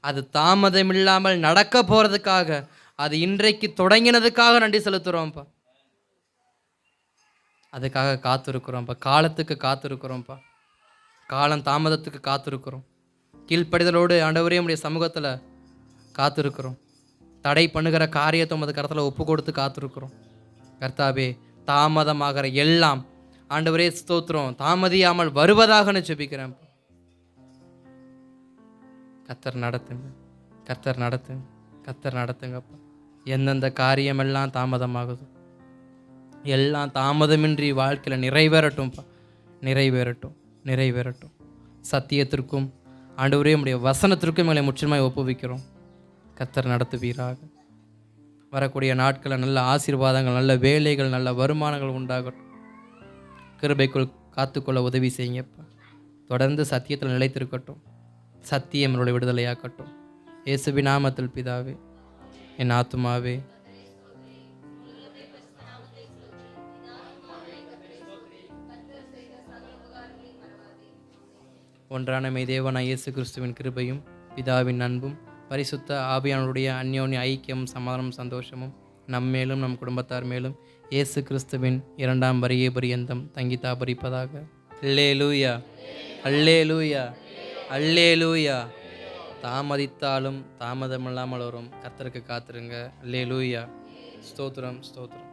அது தாமதம் இல்லாமல் நடக்க போகிறதுக்காக, அது இன்றைக்கு தொடங்கினதுக்காக நன்றி செலுத்துகிறோம்ப்பா. அதுக்காக காத்திருக்கிறோம்ப்பா. காலத்துக்கு காத்திருக்கிறோம்ப்பா. காலம் தாமதத்துக்கு காத்திருக்கிறோம். கீழ்ப்படிதலோடு ஆண்டவரே உம்முடைய சமூகத்தில் காத்திருக்கிறோம். தடை பண்ணுகிற காரியத்தை உமது கரத்தில் ஒப்பு கொடுத்து காத்திருக்கிறோம். கர்த்தாவே, தாமதமாகிற எல்லாம் ஆண்டவரே ஸ்தோத்திரம், தாமதியாமல் வருவதாக ஜெபிக்கிறேன். கர்த்தர் நடத்துங்க, கர்த்தர் நடத்துங்க, கர்த்தர் நடத்துங்கப்பா. எந்தெந்த காரியமெல்லாம் தாமதமாகுது எல்லாம் தாமதமின்றி வாழ்க்கையில் நிறைவேறட்டும்ப்பா, நிறைவேறட்டும், நிறைவேறட்டும். சத்தியத்திற்கும் ஆண்டவரே உம்முடைய வசனத்திற்கும் எங்களை முற்றிலுமாய் ஒப்புவிக்கிறோம். கர்த்தர் நடத்துவீராக. வரக்கூடிய நாட்களில் நல்ல ஆசீர்வாதங்கள், நல்ல வேலைகள், நல்ல வருமானங்கள் உண்டாகட்டும். கிருபைக்குள் காத்துக்கொள்ள உதவி செய்யுங்கப்பா. தொடர்ந்து சத்தியத்தில் நிலைத்திருக்கட்டும். சத்தியம் என்னுடைய விடுதலையாக்கட்டும். இயேசுவின் நாமத்தில் பிதாவே. என் ஆத்துமாவே ஒன்றான மெய் தேவனாய் இயேசு கிறிஸ்துவின் கிருபையும் பிதாவின் அன்பும் பரிசுத்த ஆவியானவருடைய அந்யோன்ய ஐக்கியம், சமாதானம், சந்தோஷமும் நம்மேலும் நம் குடும்பத்தார் மேலும் இயேசு கிறிஸ்துவின் இரண்டாம் வருகை பரியந்தம் தங்கி தாபரிப்பதாக. அல்லேலூயா, அல்லேலூயா, அல்லேலூயா. தாமதித்தாலும் தாமதமில்லாமல் வரும். கர்த்தருக்கு காத்திருங்க. அல்லேலூயா. ஸ்தோத்திரம், ஸ்தோத்திரம்.